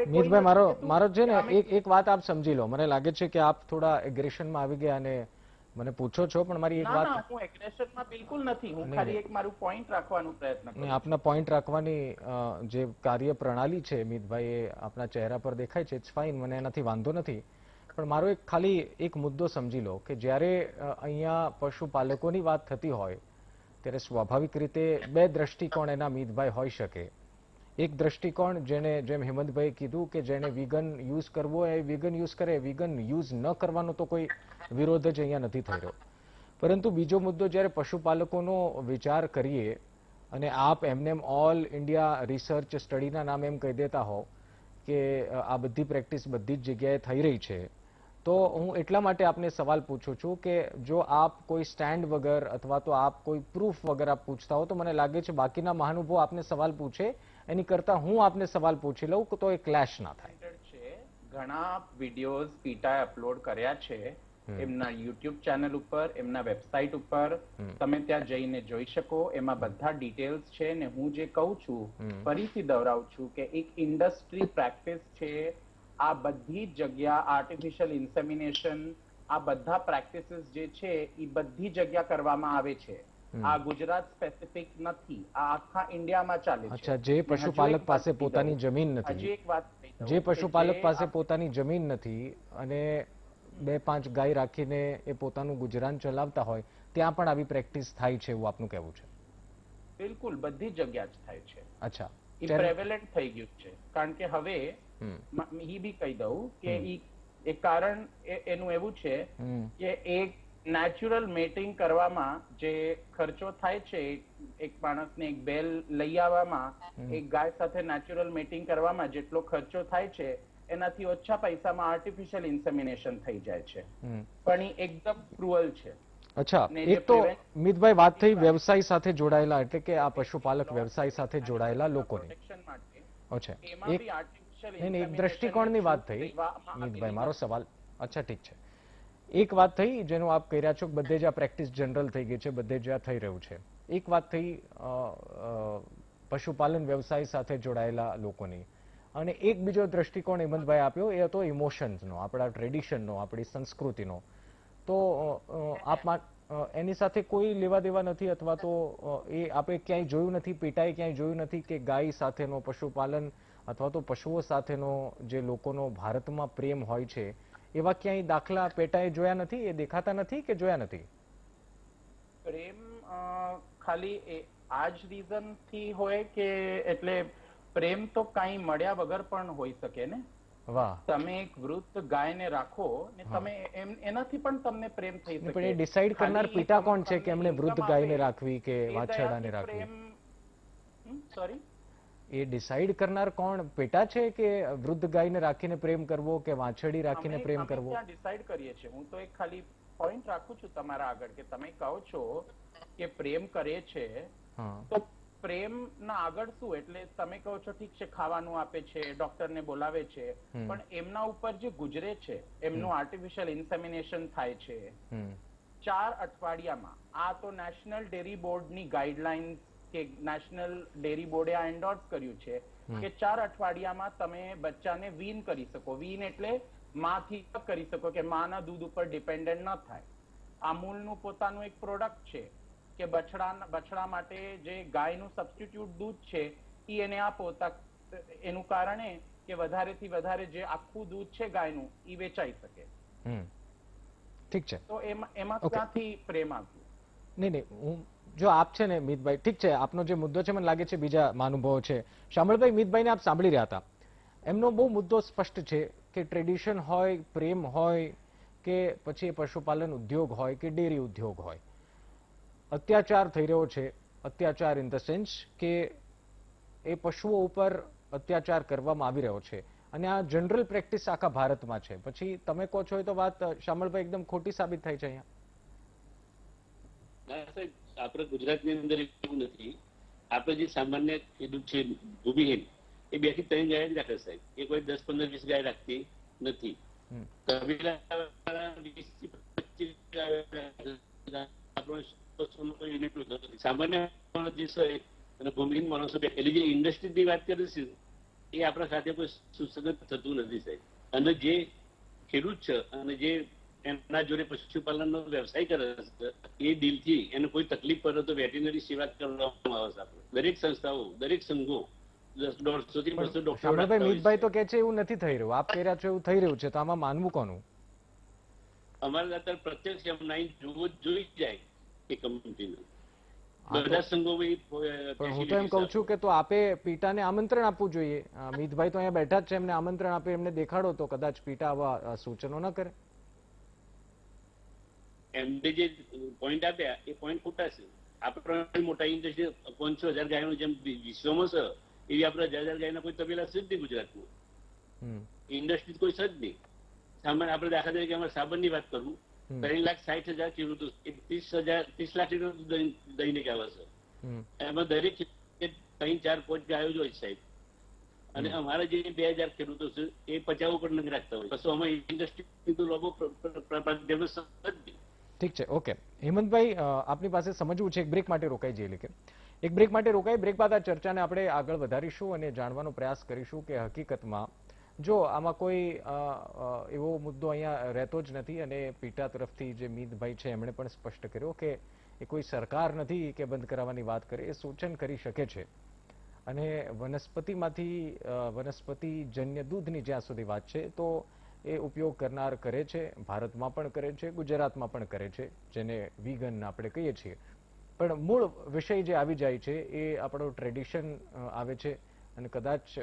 મિતભાઈ મારો છે ને એક વાત આપ સમજી લો. મને લાગે છે કે આપ થોડા એગ્રેશનમાં આવી ગયા અને મને પૂછો છો, પણ મારી એક વાત, હું એગ્રેશનમાં બિલકુલ નથી. હું ખાલી એક મારું પોઈન્ટ રાખવાનો પ્રયત્ન કરું. આપના પોઈન્ટ રાખવાની જે કાર્ય પ્રણાલી છે મિતભાઈ, એ આપના ચહેરા પર દેખાય છે, ઇટ્સ ફાઇન, મને એનાથી વાંધો નથી. પણ મારો ખાલી એક મુદ્દો સમજી લો કે જ્યારે અહીંયા પશુપાલકોની વાત થતી હોય ત્યારે સ્વાભાવિક રીતે બે દ્રષ્ટિકોણ એના મિતભાઈ હોઈ શકે. એક દ્રષ્ટિકોણ જેમ હેમંતભાઈ કીધું કે જેને વિગન યુઝ કરવો હોય એ વિગન યુઝ કરે, વિગન યુઝ ન કરવાનો તો કોઈ વિરોધ જ અહીંયા નથી થઈ રહ્યો. પરંતુ બીજો મુદ્દો, જ્યારે પશુપાલકોનો વિચાર કરીએ અને આપ એમને ઓલ ઇન્ડિયા રિસર્ચ સ્ટડીના નામે એમ કહી દેતા હો કે આ બધી પ્રેક્ટિસ બધી જ જગ્યાએ થઈ રહી છે, તો હું એટલા માટે આપને સવાલ પૂછું છું કે જો આપ કોઈ સ્ટેન્ડ વગર અથવા તો આપ કોઈ પ્રૂફ વગર આપ પૂછતા હો, તો મને લાગે છે બાકીના મહાનુભાવો આપને સવાલ પૂછે એની કરતા હું આપને સવાલ પૂછી લઉં તો એ ક્લેશ ના થાય. ઘણા વિડીયોઝ પીટાએ અપલોડ કર્યા છે એમના યુટ્યુબ ચેનલ ઉપર, એમના વેબસાઇટ ઉપર. તમે ત્યાં જઈને જોઈ શકો. એમાં બધા ડિટેલ્સ છે. ને હું જે કહું છું, ફરીથી દોહરાવું છું કે એક ઇન્ડસ્ટ્રી પ્રેક્ટિસ છે. આ બધી જગ્યા આર્ટિફિશિયલ ઇન્સેમિનેશન, આ બધા પ્રેક્ટિસીસ જે છે એ બધી જગ્યા કરવામાં આવે છે. આ ગુજરાત સ્પેસિફિક નથી, આ આખા ઇન્ડિયામાં ચાલે છે. અચ્છા, જે પશુપાલક પાસે પોતાની જમીન હજી નથી, એક વાત કહી દઉં જે કે પશુપાલક જે પાસે પોતાની જમીન નથી અને 2-5 ગાય રાખીને એ પોતાનું ગુજરાન ચલાવતા હોય, ત્યાં પણ આવી પ્રેક્ટિસ થાય છે એવું આપનું કહેવું છે? બિલકુલ બધી જગ્યા જ થાય છે. અચ્છા, એ પ્રેવેલન્ટ થઈ ગયું છે. કારણ કે હવે એ બી કહી દઉં કે એક કારણ એનું એવું છે કે એક નેચરલ મેટિંગ કરવામાં જે ખર્ચો થાય છે, એક માણસને એક બેલ લઈ આવવામાં, એક ગાય સાથે નેચરલ મેટિંગ કરવામાં જેટલો ખર્ચો થાય છે એનાથી ઓછા પૈસામાં આર્ટિફિશિયલ ઇન્સેમિનેશન થઈ જાય છે. પણ એ એકદમ ક્રુઅલ છે. અચ્છા, એક તો મિતભાઈ વાત થઈ વ્યવસાય સાથે જોડાયેલા, એટલે કે આ પશુપાલક વ્યવસાય સાથે જોડાયેલા લોકોની. અચ્છા, એક દ્રષ્ટિકોણની વાત થઈ મિતભાઈ, મારો સવાલ. અચ્છા, ઠીક છે. એક વાત થઈ જેનું આપ કહી રહ્યા છો કે બધે જ આ પ્રેક્ટિસ જનરલ થઈ ગઈ છે, બધે જ આ થઈ રહ્યું છે. એક વાત થઈ પશુપાલન વ્યવસાય સાથે જોડાયેલા લોકોની, અને એક બીજો દ્રષ્ટિકોણ હેમંતભાઈ આપ્યો એ હતો ઇમોશન્સનો, આપણા ટ્રેડિશનનો, આપણી સંસ્કૃતિનો. તો એની સાથે કોઈ લેવા દેવા નથી, અથવા તો એ આપણે ક્યાંય જોયું નથી, પેટાએ ક્યાંય જોયું નથી કે ગાય સાથેનો, પશુપાલન અથવા તો પશુઓ સાથેનો જે લોકોનો ભારતમાં પ્રેમ હોય છે, એવા ક્યાંય દાખલા પેટાએ જોયા નથી? એ દેખાતા નથી કે જોયા નથી? પ્રેમ ખાલી આ જ રીઝન થી હોય કે એટલે પ્રેમ તો કઈ મળ્યા વગર પણ હોઈ શકે ને. વાહ. તમે એક વૃદ્ધ ગાયને રાખો ને તમે એનાથી પણ તમને પ્રેમ થઈ શકે. પણ એ ડિસાઈડ કરનાર પિતા કોણ છે કે એમણે વૃદ્ધ ગાયને રાખવી કે વાછરડાને રાખવી? સોરી, એ ડિસાઈડ કરનાર કોણ પેટા છે કે વૃદ્ધ ગાયને રાખીને પ્રેમ કરવો કે વાછરડી રાખીને પ્રેમ કરવો? ડિસાઈડ કરીએ છીએ. હું તો એક ખાલી પોઈન્ટ રાખું છું તમારા આગળ કે તમે કહો છો કે પ્રેમ કરે છે, તો પ્રેમ ના આગળ શું? એટલે તમે કહો છો ઠીક છે, ખાવાનું આપે છે, ડોક્ટરને બોલાવે છે, પણ એમના ઉપર જે ગુજરે છે, એમનું આર્ટિફિશિયલ ઇન્સેમિનેશન થાય છે 4 અઠવાડિયામાં. આ તો નેશનલ ડેરી બોર્ડની ગાઈડલાઇન્સ કે નેશનલ ડેરી બોર્ડે આ એન્ડોર્સ કર્યું છે કે 4 અઠવાડિયામાં તમે બચ્ચાને વીન કરી શકો. વીન એટલે માંથી કરી શકો કે માના દૂધ ઉપર ડિપેન્ડન્ટ ન થાય. અમૂલનું પોતાનું એક પ્રોડક્ટ છે કે બછડા માટે જે ગાયનું સબસ્ટિટ્યુટ દૂધ છે એ એને આપો. એનું કારણ એ કે વધારેથી વધારે જે આખું દૂધ છે ગાયનું એ વેચાઈ શકે. ઠીક છે, તો એમાં ક્યાંથી પ્રેમ આવ્યું? નહીં, હું જો આપ છે ને મિતભાઈ, ઠીક છે, આપનો જે મુદ્દો છે મને લાગે છે બીજા મહાનુભાવો છે. શામળભાઈ, મિતભાઈને આપ સાંભળી રહ્યા હતા. એમનો બહુ મુદ્દો સ્પષ્ટ છે કે ટ્રેડિશન હોય, પ્રેમ હોય કે પછી એ પશુપાલન ઉદ્યોગ હોય કે ડેરી ઉદ્યોગ હોય, અત્યાચાર થઈ રહ્યો છે. અત્યાચાર ઇન ધ સેન્સ કે એ પશુઓ ઉપર અત્યાચાર કરવામાં આવી રહ્યો છે, અને આ જનરલ પ્રેક્ટિસ આખા ભારતમાં છે. પછી તમે કહો છો એ તો વાત શામળભાઈ એકદમ ખોટી સાબિત થાય છે અહીંયા. આપણે ગુજરાતની અંદર એવું નથી. આપણે જે સામાન્ય ખેડૂત છે ભૂમિહીન, એ 2 થી 3 ગાય જ રાખે સાહેબ. એ કોઈ 10, 15, 20 ગાય રાખતી નથી. સામાન્ય અને ભૂમિહીન માણસો બેઠેલી જે ઇન્ડસ્ટ્રીની વાત કરે છે એ આપણા સાથે કોઈ સુસંગત થતું નથી સાહેબ. અને જે ખેડૂત છે અને જે એમના જોડે પશુપાલનનો વ્યવસાય કરે છે, એ દિલથી એને કોઈ તકલીફ પડે તો વેટેનરી સેવા કરવામાં આવે છે. દરેક સંસ્થાઓ, દરેક સંઘો 150 થી 200 ડોક્ટર. મિતભાઈ તો કે છે એવું નથી થઈ રહ્યું, આપ કહી રહ્યા છો એવું થઈ રહ્યું છે, તો આમાં માનવું કોનું? અમારે અત્યારે પ્રત્યક્ષ જોઈ જાય એ કંપનીનું બધા સંઘો. પણ હું તો એમ કહું છું કે તો આપે પીટાને આમંત્રણ આપવું જોઈએ. મિતભાઈ તો અહીંયા બેઠા જ છે, એમને આમંત્રણ આપે, એમને દેખાડો તો કદાચ પીટા આવા સૂચનો ન કરે. એમને જે પોઈન્ટ આપ્યા એ પોઈન્ટ ખોટા છે. આપણે મોટા ઇન્ડસ્ટ્રી 500,000 ગાયનું જેમ વિશ્વમાં છે એવી આપણે 1,000 ગાયના કોઈ તબેલા છે જ નહીં ગુજરાતમાં. ઇન્ડસ્ટ્રી કોઈ છે જ નહીં. સામાન્ય આપણે દાખલા તરીકે અમારે સાબરની વાત કરું, 3,60,000 ખેડૂતો 30 લાખ લીટર દહીંને કહેવાય છે. એમાં દરેક 3, 4, 5 ગાયો જ હોય સાહેબ. અને અમારા જે 2000 ખેડૂતો છે એ 50 ઉપર નથી રાખતા હોય. કશું અમે ઇન્ડસ્ટ્રી તો લોકો ડેવલપ જ. ઠીક છે, ઓકે. હેમંતભાઈ, આપની પાસે સમજવું છે, એક બ્રેક માટે રોકાઈ જઈએ. કે એક બ્રેક માટે રોકાઈ, બ્રેક બાદ આ ચર્ચાને આપણે આગળ વધારીશું અને જાણવાનો પ્રયાસ કરીશું કે હકીકતમાં જો આમાં કોઈ એવો મુદ્દો અહીંયા રહેતો જ નથી. અને પીટા તરફથી જે મીતભાઈ છે એમણે પણ સ્પષ્ટ કર્યો કે એ કોઈ સરકાર નથી કે બંધ કરાવવાની વાત કરે, એ સૂચન કરી શકે છે. અને વનસ્પતિમાંથી વનસ્પતિજન્ય દૂધની જ્યાં સુધી વાત છે તો એ ઉપયોગ કરનાર કરે છે, ભારતમાં પણ કરે છે, ગુજરાતમાં પણ કરે છે, જેને વીગન આપણે કહીએ છીએ. પણ મૂળ વિષય જે આવી જાય છે એ આપણો ટ્રેડિશન આવે છે. અને કદાચ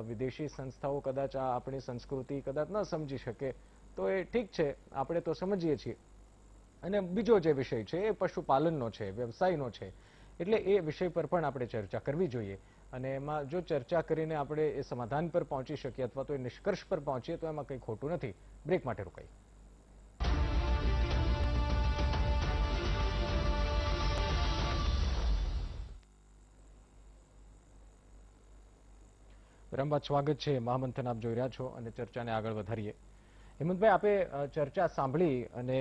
વિદેશી સંસ્થાઓ કદાચ આ આપણી સંસ્કૃતિ કદાચ ન સમજી શકે તો એ ઠીક છે, આપણે તો સમજીએ છીએ. અને બીજો જે વિષય છે એ પશુપાલનનો છે, વ્યવસાયનો છે, એટલે એ વિષય પર પણ આપણે ચર્ચા કરવી જોઈએ. અને એમાં જો ચર્ચા કરીને આપણે એ સમાધાન પર પહોંચી શકીએ અથવા તો એ નિષ્કર્ષ પર પહોંચીએ તો એમાં કંઈ ખોટું નથી. બ્રેક માટે રોકાઈ. વિરામ બાદ સ્વાગત છે. મહામંથન આપ જોઈ રહ્યા છો અને ચર્ચાને આગળ વધારીએ. હેમંતભાઈ, આપે ચર્ચા સાંભળી અને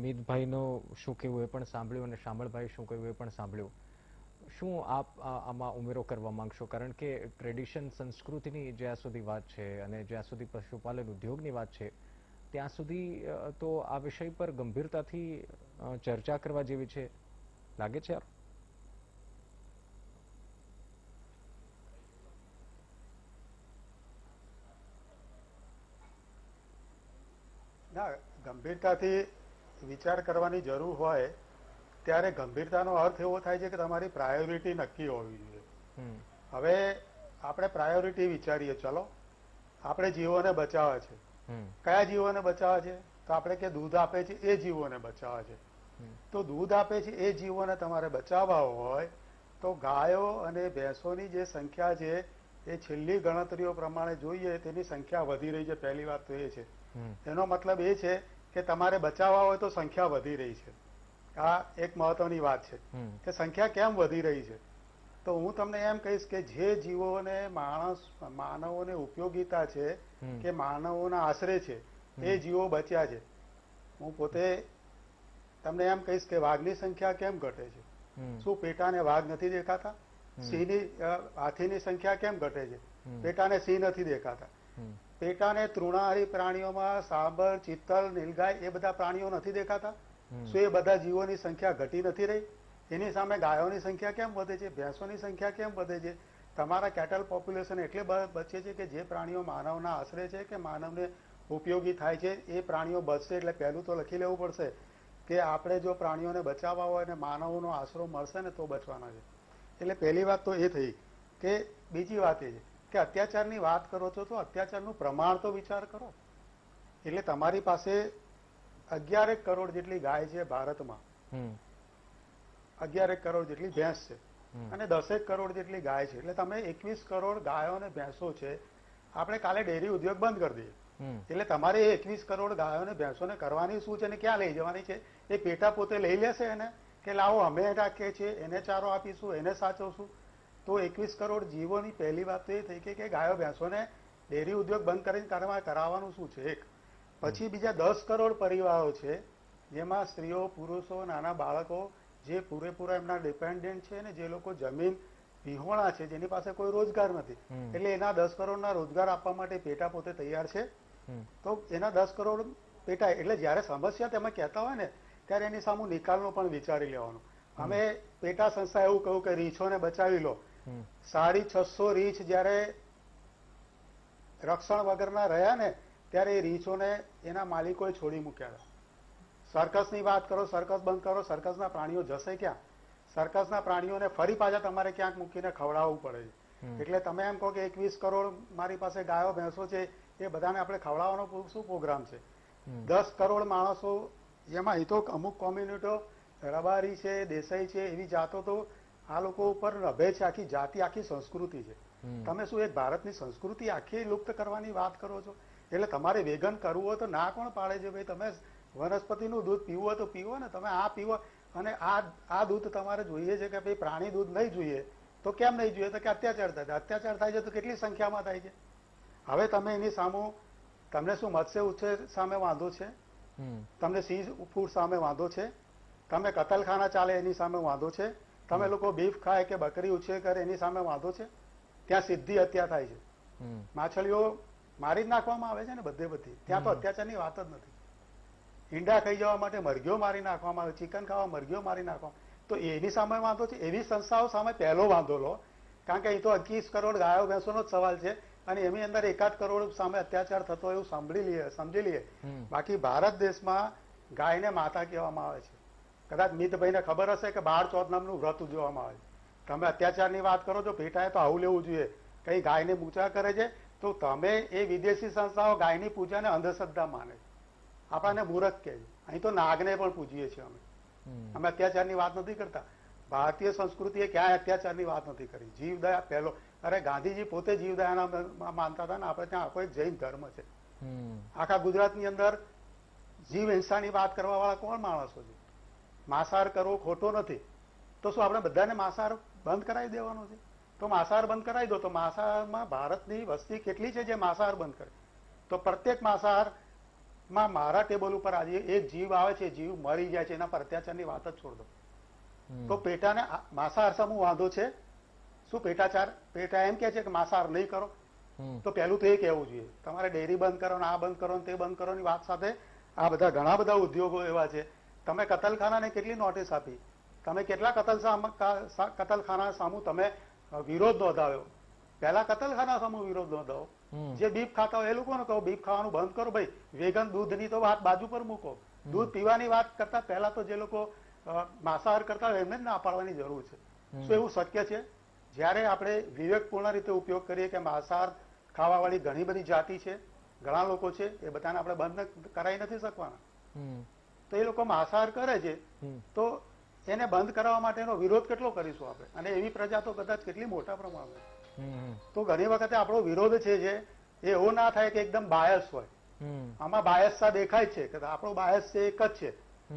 મીતભાઈનું શું કહેવું એ પણ સાંભળ્યું અને શામળભાઈ શું કહ્યું એ પણ સાંભળ્યું. શું આપ આમાં ઉમેરો કરવા માંગશો? કારણ કે ટ્રેડિશન સંસ્કૃતિની જ્યાં સુધી વાત છે અને જ્યાં સુધી પશુપાલન ઉદ્યોગની વાત છે ત્યાં સુધી તો આ વિષય પર ગંભીરતાથી ચર્ચા કરવા જેવી છે, લાગે છે યાર? ના, ગંભીરતાથી વિચાર કરવાની જરૂર હોય ત્યારે ગંભીરતાનો અર્થ એવો થાય છે કે તમારી પ્રાયોરિટી નક્કી હોવી જોઈએ. હવે આપણે પ્રાયોરિટી વિચારીએ, ચલો આપણે જીવોને બચાવવા છે. કયા જીવોને બચાવવા છે? તો આપણે કે દૂધ આપે છે એ જીવોને બચાવવા છે. તો દૂધ આપે છે એ જીવોને તમારે બચાવવા હોય તો ગાયો અને ભેંસોની જે સંખ્યા છે એ છેલ્લી ગણતરીઓ પ્રમાણે જોઈએ તેની સંખ્યા વધી રહી છે. પહેલી વાત તો એ છે. એનો મતલબ એ છે કે તમારે બચાવવા હોય તો સંખ્યા વધી રહી છે. આ એક મહત્વની વાત છે કે સંખ્યા કેમ વધી રહી છે. તો હું તમને એમ કહીશ કે જે જીવોને માનવોને ઉપયોગીતા છે કે માનવોના આશરે છે એ જીવો બચ્યા છે. હું પોતે તમને એમ કહીશ કે વાઘની સંખ્યા કેમ ઘટે છે? શું પેટાને વાઘ નથી દેખાતા? હાથીની સંખ્યા કેમ ઘટે છે? પેટાને સિંહ નથી દેખાતા. પેટાને તૃણાહારી પ્રાણીઓમાં સાબર, ચિત્તલ, નીલગાય એ બધા પ્રાણીઓ નથી દેખાતા? શું એ બધા જીવોની સંખ્યા ઘટી નથી રહી? એની સામે ગાયોની સંખ્યા કેમ વધે છે? ભેંસોની સંખ્યા કેમ વધે છે? તમારા કેટલ પોપ્યુલેશન એટલે બચે છે કે જે પ્રાણીઓ માનવના આશરે છે કે માનવને ઉપયોગી થાય છે એ પ્રાણીઓ બચશે. એટલે પહેલું તો લખી લેવું પડશે કે આપણે જો પ્રાણીઓને બચાવવા હોય અને માનવોનો આશરો મળશે ને તો બચવાના છે. એટલે પહેલી વાત તો એ થઈ. કે બીજી વાત એ છે કે અત્યાચારની વાત કરો છો તો અત્યાચારનું પ્રમાણ તો વિચાર કરો. એટલે તમારી પાસે 11 કરોડ જેટલી ગાય છે ભારતમાં, 11 કરોડ જેટલી ભેંસ છે અને 10 કરોડ જેટલી ગાય છે. એટલે તમે 21 કરોડ ગાયો અને ભેંસો છે. આપણે કાલે ડેરી ઉદ્યોગ બંધ કરી દઈએ એટલે તમારે એ 21 કરોડ ગાયો અને ભેંસોને કરવાની શું છે ને ક્યાં લઈ જવાની છે? એ પેટા પોતે લઈ લેશે એને કે લાવો અમે રાખીએ છીએ, એને ચારો આપીશું, એને સાચવશું. તો 21 કરોડ જીવોની પહેલી વાત તો એ થઈ કે ગાયો ભેંસોને ડેરી ઉદ્યોગ બંધ કરીને કરાવવાનું શું છે? એક પછી બીજા 10 કરોડ પરિવારો છે જેમાં સ્ત્રીઓ, પુરુષો, નાના બાળકો જે પૂરેપૂરા એમના ડિપેન્ડન્ટ છે ને જે લોકો જમીન વિહોણા છે, જેની પાસે કોઈ રોજગાર નથી. એટલે એના 10 કરોડના રોજગાર આપવા માટે પેટા પોતે તૈયાર છે. તો એના 10 કરોડ પેટા એટલે જયારે સમસ્યા તેમાં કહેતા હોય ને ત્યારે એની સામે નિકાલનો પણ વિચારી લેવાનો. અમે પેટા સંસ્થા એવું કહ્યું કે રીંછોને બચાવી લો. 650 રીંછ જયારે રક્ષણ વગરના રહ્યા ને ત્યારે એ રીંછોને એના માલિકોએ છોડી મૂક્યા. સર્કસની વાત કરો, સર્કસ બંધ કરો, સર્કસના પ્રાણીઓ જશે ક્યાં? સર્કસના પ્રાણીઓને ફરી પાછા તમારે ક્યાંક મૂકીને ખવડાવવું પડે છે. એટલે તમે એમ કહો કે 21 કરોડ મારી પાસે ગાયો ભેંસો છે એ બધાને આપણે ખવડાવવાનો શું પ્રોગ્રામ છે? 10 કરોડ માણસો, જેમાં તો અમુક કોમ્યુનિટીઓ રબારી છે, દેસાઈ છે, એવી જાતો તો આ લોકો ઉપર નભે છે. આખી જાતિ, આખી સંસ્કૃતિ છે. તમે શું એક ભારતની સંસ્કૃતિ આખી લુપ્ત કરવાની વાત કરો છો? એટલે તમારે વેગન કરવું હોય તો ના કોણ પાડે છે? ભાઈ તમે વનસ્પતિનું દૂધ પીવું હોય તો પીવો ને, તમે આ પીવો. અને આ દૂધ તમારે જોઈએ છે કે ભાઈ પ્રાણી દૂધ નહીં જોઈએ તો કેમ નહીં જોઈએ? તો કે અત્યાચાર થાય છે. અત્યાચાર થાય છે તો કેટલી સંખ્યામાં થાય છે? હવે તમે એની સામું, તમને શું મત્સ્ય ઉછેર સામે વાંધો છે? તમને સી ફૂડ સામે વાંધો છે? તમે કતલખાના ચાલે એની સામે વાંધો છે? તમે લોકો બીફ ખાય કે બકરી ઉછેર કરે એની સામે વાંધો છે? ત્યાં સીધી હત્યા થાય છે. માછલીઓ મારી જ નાખવામાં આવે છે ને બધી. ત્યાં તો અત્યાચારની વાત જ નથી. ઈંડા ખાઈ જવા માટે મરઘીઓ મારી નાખવામાં આવે, ચિકન ખાવા મરઘીઓ મારી નાખવામાં, તો એની સામે વાંધો છે? એવી સંસ્થાઓ સામે પહેલો વાંધો લો, કારણ કે એ તો 21 કરોડ ગાયો ભેંસોનો જ સવાલ છે અને એની અંદર 1 કરોડ સામે અત્યાચાર થતો એવું સમજી લઈએ. બાકી ભારત દેશમાં ગાયને માતા કહેવામાં આવે છે. કદાચ મિતભાઈને ખબર હશે કે 12 ચોથ નામનું વ્રત ઉજવવામાં આવે છે. તમે અત્યાચારની વાત કરો છો, પેટાએ તો આવું લેવું જોઈએ. કઈ ગાયને પૂજા કરે છે તો તમે એ વિદેશી સંસ્થાઓ ગાયની પૂજાને અંધશ્રદ્ધા માને છે. આપણને મૂર્ખ કહે છે. અહીં તો નાગને પણ પૂજીએ છીએ અમે અત્યાચારની વાત નથી કરતા. ભારતીય સંસ્કૃતિએ ક્યાંય અત્યાચારની વાત નથી કરી. જીવદયા પહેલો, અરે ગાંધીજી પોતે જીવદયાના માનતા હતા ને આપણે ત્યાં આખો એક જૈન ધર્મ છે. આખા ગુજરાતની અંદર જીવ હિંસાની વાત કરવા વાળા કોણ માણસો છે? માંસાહાર કરવો ખોટો નથી, તો શું આપણે બધાને માંસાહાર બંધ કરાવી દેવાનો છે? તો માંસાહાર બંધ કરાવી દો. તો માંસાહારમાં ભારતની વસ્તી કેટલી છે જે માંસાહાર બંધ કરે? તો પ્રત્યેક માંસાહારમાં મારા ટેબલ ઉપર આજે એક જીવ આવે છે, જીવ મરી જાય છે, એના પર અત્યાચારની વાત જ છોડ દો. તો પેટાને માંસાહાર સામું વાંધો છે? શું પેટા એમ કે છે કે માંસાહાર નહીં કરો? તો પહેલું તો એ કહેવું જોઈએ તમારે ડેરી બંધ કરો, આ બંધ કરો, તે બંધ કરો ની વાત સાથે આ બધા ઘણા બધા ઉદ્યોગો એવા છે. તમે કતલખાનાને કેટલી નોટિસ આપી? તમે કેટલા કતલખાના સામું તમે વિરોધ નોંધાવ્યો? પહેલા કતલખાના સામું વિરોધ નોંધાવો. જે બીફ ખાતા હોય એ લોકોને કહો બીફ ખાવાનું બંધ કરો. ભાઈ, વેગન દૂધની તો વાત બાજુ પર મૂકો. દૂધ પીવાની વાત કરતા પહેલા તો જે લોકો માંસાહાર કરતા હોય એમને જ ના પાડવાની જરૂર છે. શું એવું શક્ય છે? જ્યારે આપણે વિવેકપૂર્ણ રીતે ઉપયોગ કરીએ કે માંસાહાર ખાવા વાળી ઘણી બધી જાતિ છે, ઘણા લોકો છે, એ બધાને આપણે બંધ કરાવી નથી શકવાના. તો એ લોકો માંસાહાર કરે છે તો એને બંધ કરવા માટેનો વિરોધ કેટલો કરીશું આપણે? અને એવી પ્રજા તો કદાચ કેટલી મોટા પ્રમાણમાં. તો ઘણી વખતે આપણો વિરોધ છે જે એવો ના થાય કે એકદમ બાયસ હોય. આમાં બાયસતા દેખાય છે કે આપણો બાયસ છે એક જ છે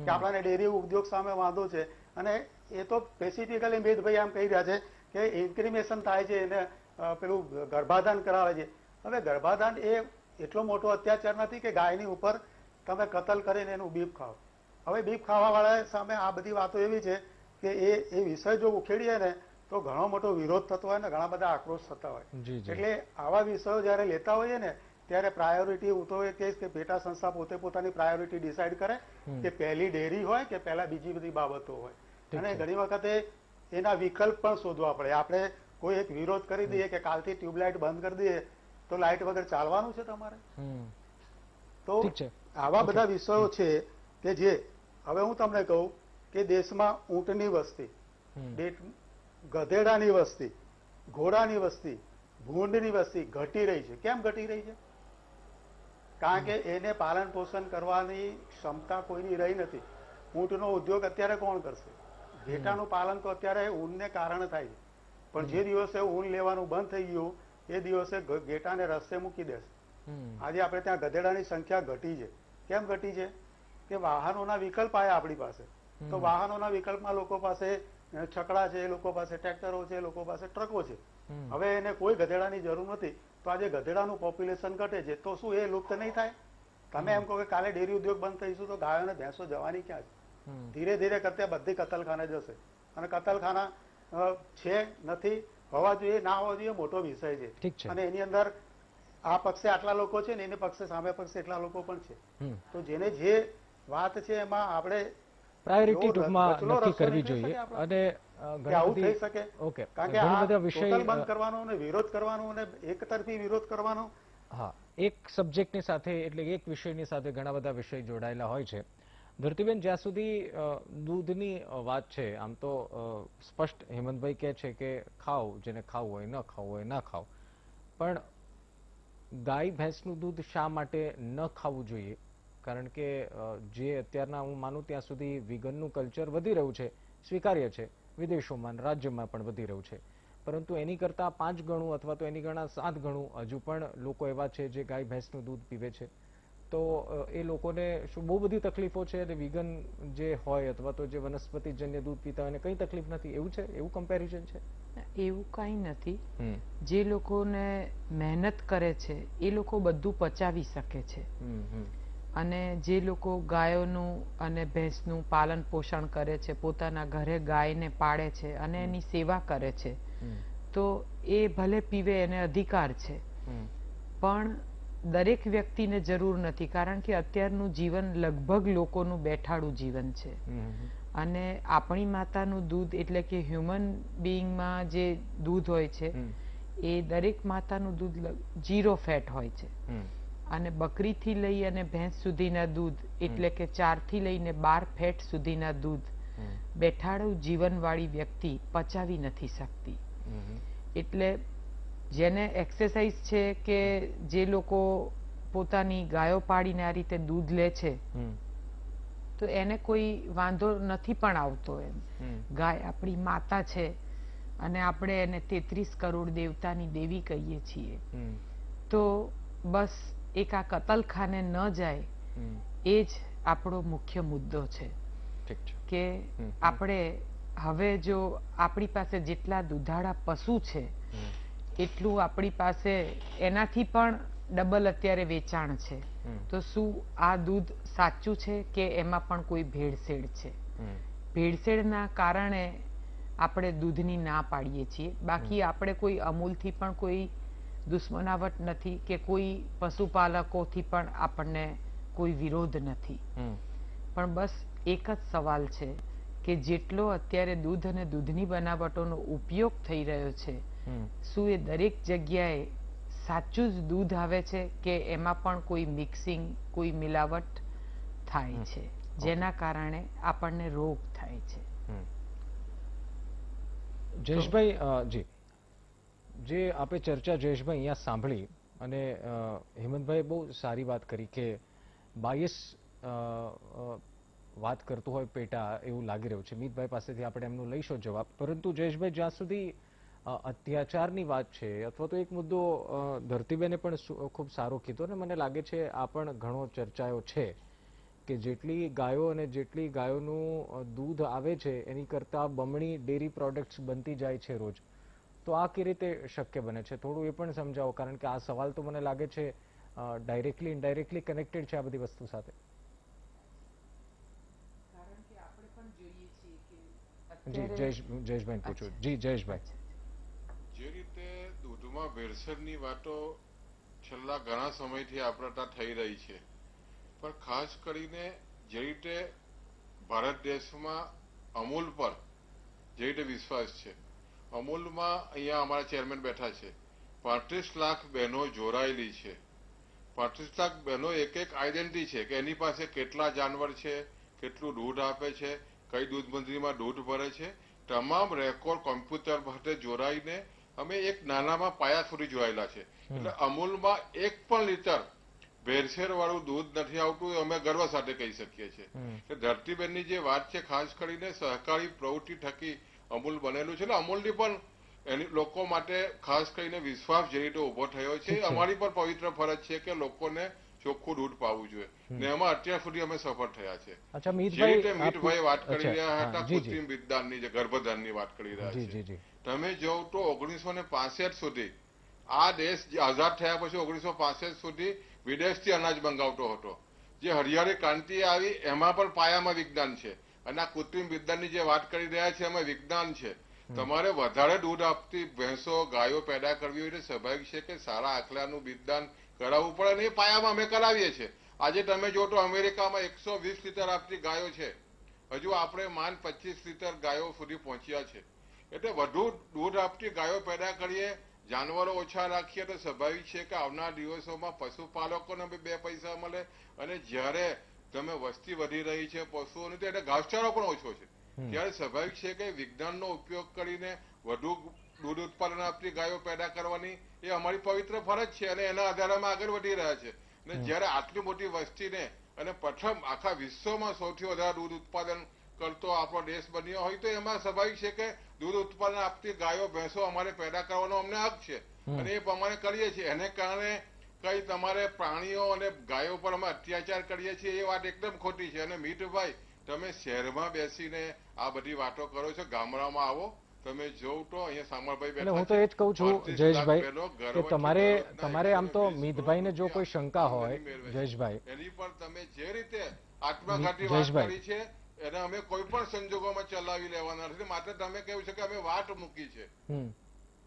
કે આપણને ડેરી ઉદ્યોગ સામે વાંધો છે. અને એ તો સ્પેસિફિકલી મેદભાઈ આમ કહી રહ્યા છે કે ઇન્ક્રિમેશન થાય છે, એને પેલું ગર્ભાધાન કરાવે છે. હવે ગર્ભાધાન એ એટલો મોટો અત્યાચાર નથી કે ગાયની ઉપર તમે કતલ કરીને એનું બીફ ખાઓ. હવે બીફ ખાવા વાળા સામે આ બધી વાતો એવી છે કે એ વિષય જો ઉખેડીએ ને તો ઘણો મોટો વિરોધ થતો હોય ને ઘણા બધા આક્રોશ થતા હોય. એટલે આવા વિષયો જયારે લેતા હોઈએ ને ત્યારે પ્રાયોરિટી હું તો એ કહીશ કે પેટા સંસ્થા પોતે પોતાની પ્રાયોરિટી ડિસાઈડ કરે કે પહેલી ડેરી હોય કે પહેલા બીજી બધી બાબતો હોય. અને ઘણી વખતે એના વિકલ્પ પણ શોધવા પડે. આપણે કોઈ એક વિરોધ કરી દઈએ કે કાલથી ટ્યુબલાઇટ બંધ કરી દઈએ તો લાઇટ વગર ચાલવાનું છે તમારે? તો આવા બધા વિષયો છે કે જે હવે હું તમને કહું કે દેશમાં ઊંટની વસ્તી, ગધેડાની વસ્તી, ઘોડાની વસ્તી, ભૂંડની વસ્તી ઘટી રહી છે. કેમ ઘટી રહી છે? કારણ કે એને પાલન પોષણ કરવાની ક્ષમતા કોઈની રહી નથી. ઊંટનો ઉદ્યોગ અત્યારે કોણ કરશે? ઘેટાનું પાલન તો અત્યારે ઊનને કારણે થાય છે, પણ જે દિવસે ઊન લેવાનું બંધ થઈ ગયું એ દિવસે ઘેટાને રસ્તે મૂકી દેશે. આજે આપણે ત્યાં ગધેડાની સંખ્યા ઘટી છે. કેમ ઘટી છે? કે વાહનોના વિકલ્પ આવ્યા આપણી પાસે. તો વાહનોના વિકલ્પમાં લોકો પાસે છકડા છે, લોકો પાસે ટ્રેક્ટરો છે, લોકો પાસે ટ્રકો છે. હવે એને કોઈ ગધેડાની જરૂર નથી. તો આજે ગધેડાનું પોપ્યુલેશન ઘટે છે તો શું એ લુપ્ત નહીં થાય? તમે એમ કહો કે કાલે ડેરી ઉદ્યોગ બંધ થઈશું તો ગાયો અને ભેંસો જવાની ક્યાં છે? ધીરે ધીરે કરતા બધી કતલખાને જશે. અને કતલખાના છે નથી, હોવા જોઈએ ના હોવા જોઈએ મોટો વિષય છે. અને એની અંદર આ પક્ષે આટલા લોકો છે ને એને પક્ષે સામે પક્ષે એટલા લોકો પણ છે. તો જેને જે વાત છે એમાં આપણે પ્રાયોરિટી ટૂંકમાં નક્કી કરવી જોઈએ. અને આવું થઈ શકે કારણ કે આ ટોટલ બંધ કરવાનો અને વિરોધ કરવાનો અને એક તરફી વિરોધ કરવાનો. હા, એક સબ્જેક્ટની સાથે એટલે એક વિષયની સાથે ઘણા બધા વિષય જોડાયેલા હોય છે. ધરતીબેન, જ્યાં સુધી દૂધની વાત છે, આમ તો સ્પષ્ટ હેમંતભાઈ કહે છે કે ખાઓ, જેને ખાવું હોય, ન ખાવું હોય ના ખાઓ, પણ ગાય ભેંસનું દૂધ શા માટે ન ખાવું જોઈએ? કારણ કે જે અત્યારના હું માનું ત્યાં સુધી વિગનનું કલ્ચર વધી રહ્યું છે, સ્વીકાર્ય છે, વિદેશોમાં રાજ્યમાં પણ વધી રહ્યું છે, પરંતુ એની કરતાં 5 ગણું અથવા તો એની ગણા 7 ગણું હજુ પણ લોકો એવા છે જે ગાય ભેંસનું દૂધ પીવે છે. તો એ લોકોને શું બહુ બધી તકલીફો છે અને વિગન જે હોય અથવા તો જે વનસ્પતિજન્ય દૂધ પીતા હોય એને કંઈ તકલીફ નથી, એવું છે? એવું કમ્પેરિઝન છે? એવું કાંઈ નથી. હમ જે લોકોને મહેનત કરે છે એ લોકો બધું પચાવી શકે છે, હમ હમ અને જે લોકો ગાયોનું અને ભેંસનું પાલન પોષણ કરે છે, પોતાના ઘરે ગાયને પાળે છે અને એની સેવા કરે છે, હમ તો એ ભલે પીવે, એને અધિકાર છે. હમ પણ દરેક વ્યક્તિને જરૂર નથી, કારણ કે અત્યારનું જીવન લગભગ લોકોનું બેઠાડું જીવન છે. હમ અને આપણી માતાનું દૂધ એટલે કે હ્યુમન બિઈંગમાં જે દૂધ હોય છે હમ એ દરેક માતાનું દૂધ 0 ફેટ હોય છે. હમ અને બકરીથી લઈ અને ભેંસ સુધીના દૂધ એટલે કે 4 થી લઈને 12 ફેટ સુધીના દૂધ હમ બેઠાડું જીવનવાળી વ્યક્તિ પચાવી નથી શકતી. હમ એટલે જેને એક્સરસાઇઝ છે કે જે લોકો પોતાની ગાયો પાડીને આ રીતે દૂધ લે છે, હમ તો એને કોઈ વાંધો નથી પણ આવતો. એમ હમ ગાય આપણી માતા છે અને આપણે એને 33 કરોડ દેવતાની દેવી કહીએ છીએ. હમ તો બસ એક આ કતલખાને ન જાય હમ એ જ આપણો મુખ્ય મુદ્દો છે. ઠીક છે. કે હમ. આપણે હવે જો આપણી પાસે જેટલા દુધાળા પશુ છે હમ એટલું આપણી પાસે એનાથી પણ ડબલ અત્યારે વેચાણ છે. હમ તો શું આ દૂધ સાચું છે કે એમાં પણ કોઈ ભેળસેળ છે? હમ ભેળસેળના કારણે આપણે દૂધની ના પાડીએ છીએ. બાકી આપણે કોઈ અમૂલથી પણ કોઈ દુશ્મનાવટ નથી કે કોઈ પશુપાલકોથી પણ આપણને કોઈ વિરોધ નથી. હમ પણ બસ એક જ સવાલ છે કે જેટલો અત્યારે દૂધ અને દૂધની બનાવટોનો ઉપયોગ થઈ રહ્યો છે, હમ શું એ દરેક જગ્યાએ સાચું જ દૂધ આવે છે કે એમાં પણ કોઈ મિક્સિંગ, કોઈ મિલાવટ થાય છે, જેના કારણે આપણને રોગ થાય છે. હમ. જયેશભાઈ, જી, જે આપણે ચર્ચા જયેશભાઈ અહીંયા સાંભળી, અને હેમંતભાઈ બહુ સારી વાત કરી કે બાયસ વાત કરતું હોય પેટા એવું લાગી રહ્યું છે. મિતભાઈ પાસેથી આપણે એમનું લઈશું જવાબ. પરંતુ જયેશભાઈ, જ્યાં સુધી અત્યાચારની વાત છે, અથવા તો એક મુદ્દો ધરતીબેને પણ ખૂબ સારો કીધો, અને મને લાગે છે આ પણ ઘણો ચર્ચાયો છે કે જેટલી ગાયો અને જેટલી ગાયોનું દૂધ આવે છે એની કરતાં બમણી ડેરી પ્રોડક્ટ્સ બનતી જાય છે રોજ. તો આ કઈ રીતે શક્ય બને છે? થોડું એ પણ સમજાવો, કારણ કે આ સવાલ તો મને લાગે છે ડાયરેક્ટલી ઇનડાયરેક્ટલી કનેક્ટેડ છે આ બધી વસ્તુ સાથે. કારણ કે આપણે પણ જોઈએ છીએ કે જી, જયેશભાઈ પૂછો. જી, જયેશભાઈ. જે રીતે દૂધમાં ભેળસેળની વાતો છેલ્લા ઘણા સમયથી આપણા ત્યાં થઈ રહી છે, પણ ખાસ કરીને જે રીતે ભારત દેશમાં અમૂલ પર જે રીતે વિશ્વાસ છે, અમૂલમાં અહીંયા અમારા ચેરમેન બેઠા છે, 35 લાખ બહેનો જોડાયેલી છે. 35 લાખ બહેનો એક એક આઈડેન્ટિટી છે કે એની પાસે કેટલા જાનવર છે, કેટલું દૂધ આપે છે, કઈ દૂધ મંડળીમાં દૂધ ભરે છે, તમામ રેકોર્ડ કોમ્પ્યુટર સાથે જોડાઈને અમે એક નાનામાં પાયા સુધી જોડાયેલા છે. એટલે અમૂલમાં એક પણ લીટર ભેળસેળ વાળું દૂધ નથી આવતું, અમે ગર્વ સાથે કહી શકીએ છીએ. કે ધરતીબેનની જે વાત છે, ખાસ કરીને સહકારી પ્રવૃત્તિ થકી અમૂલ બનેલું છે. એટલે અમૂલની પણ એની લોકો માટે ખાસ કરીને વિશ્વાસ જે રીતે ઉભો થયો છે, અમારી પણ પવિત્ર ફરજ છે કે લોકોને ચોખ્ખું દૂધ પાવું જોઈએ, ને એમાં અત્યાર સુધી અમે સફળ થયા છે. જે રીતે મીતભાઈ વાત કરી રહ્યા હતા કૃત્રિમ વિજ્ઞાનની, જે ગર્ભધાનની વાત કરી રહ્યા છે, તમે જોવ તો 1965 સુધી આ દેશ આઝાદ થયા પછી 1965 સુધી વિદેશથી અનાજ મંગાવતો હતો. જે હરિયાળી ક્રાંતિ આવી એમાં પણ પાયામાં વિજ્ઞાન છે, અને આ કૃત્રિમ વિજ્ઞાનની જે વાત કરી રહ્યા છે એમાં વિજ્ઞાન છે. તમારે વધારે દૂધ આપતી ભેંસો, ગાયો પેદા કરવી હોય તો સ્વાભાવિક છે કે સારા આખલાનું વિજ્ઞાન કરાવવું પડે, અને એ પાયામાં અમે કરાવીએ છીએ. આજે તમે જો તો અમેરિકામાં 120 લીટર આપતી ગાયો છે, હજુ આપણે માન 25 લીટર ગાયો સુધી પહોંચ્યા છે. એટલે વધુ દૂધ આપતી ગાયો પેદા કરીએ, જાનવરો ઓછા રાખીએ તો સ્વાભાવિક છે કે આવનાર દિવસોમાં પશુપાલકોને બી 2 પૈસા મળે, અને જ્યારે તમે વસ્તી વધી રહી છે પશુઓની, તો એટલે ઘાસચારો પણ ઓછો છે. ત્યારે સ્વાભાવિક છે કે વિજ્ઞાનનો ઉપયોગ કરીને વધુ દૂધ ઉત્પાદન આપતી ગાયો પેદા કરવાની એ અમારી પવિત્ર ફરજ છે, અને એના આધારે અમે આગળ વધી રહ્યા છે. અને જ્યારે આટલી મોટી વસ્તીને અને પ્રથમ આખા વિશ્વમાં સૌથી વધારે દૂધ ઉત્પાદન કરતો આપણો દેશ બન્યો હોય, તો એમાં સ્વાભાવિક છે કે દૂધ ઉત્પાદન આપતી ગાયો ભેંસો અમારે પેદા કરવાનો અમને હક છે, અને એ પ્રમાણે કરીએ છીએ. એને કારણે કઈ તમારે પ્રાણીઓ અને ગાયો પર અમે અત્યાચાર કરીએ છીએ એ વાત એકદમ ખોટી છે. અને મીઠભાઈ, તમે શહેરમાં બેસીને આ બધી વાતો કરો છો, ગામડામાં આવો, તમે જોવ તો અહીંયા સામરભાઈ એટલે બેઠા હું તો એ જ કહું છું 35 લાખ જયેશભાઈ પહેલો કે ગર્વથી તમારે દરરોજના તમારે આમ તો 120 મિતભાઈને જો કરોડ કોઈ શંકા હોય આમદની મેળવે છે. જયેશભાઈ એની પર તમે જે રીતે આત્મઘાતી વાત જયેશભાઈ. કરી છે એને અમે કોઈ પણ સંજોગોમાં ચલાવી લેવાના નથી. માત્ર તમે કહ્યું છે કે અમે વાટ મૂકી છે.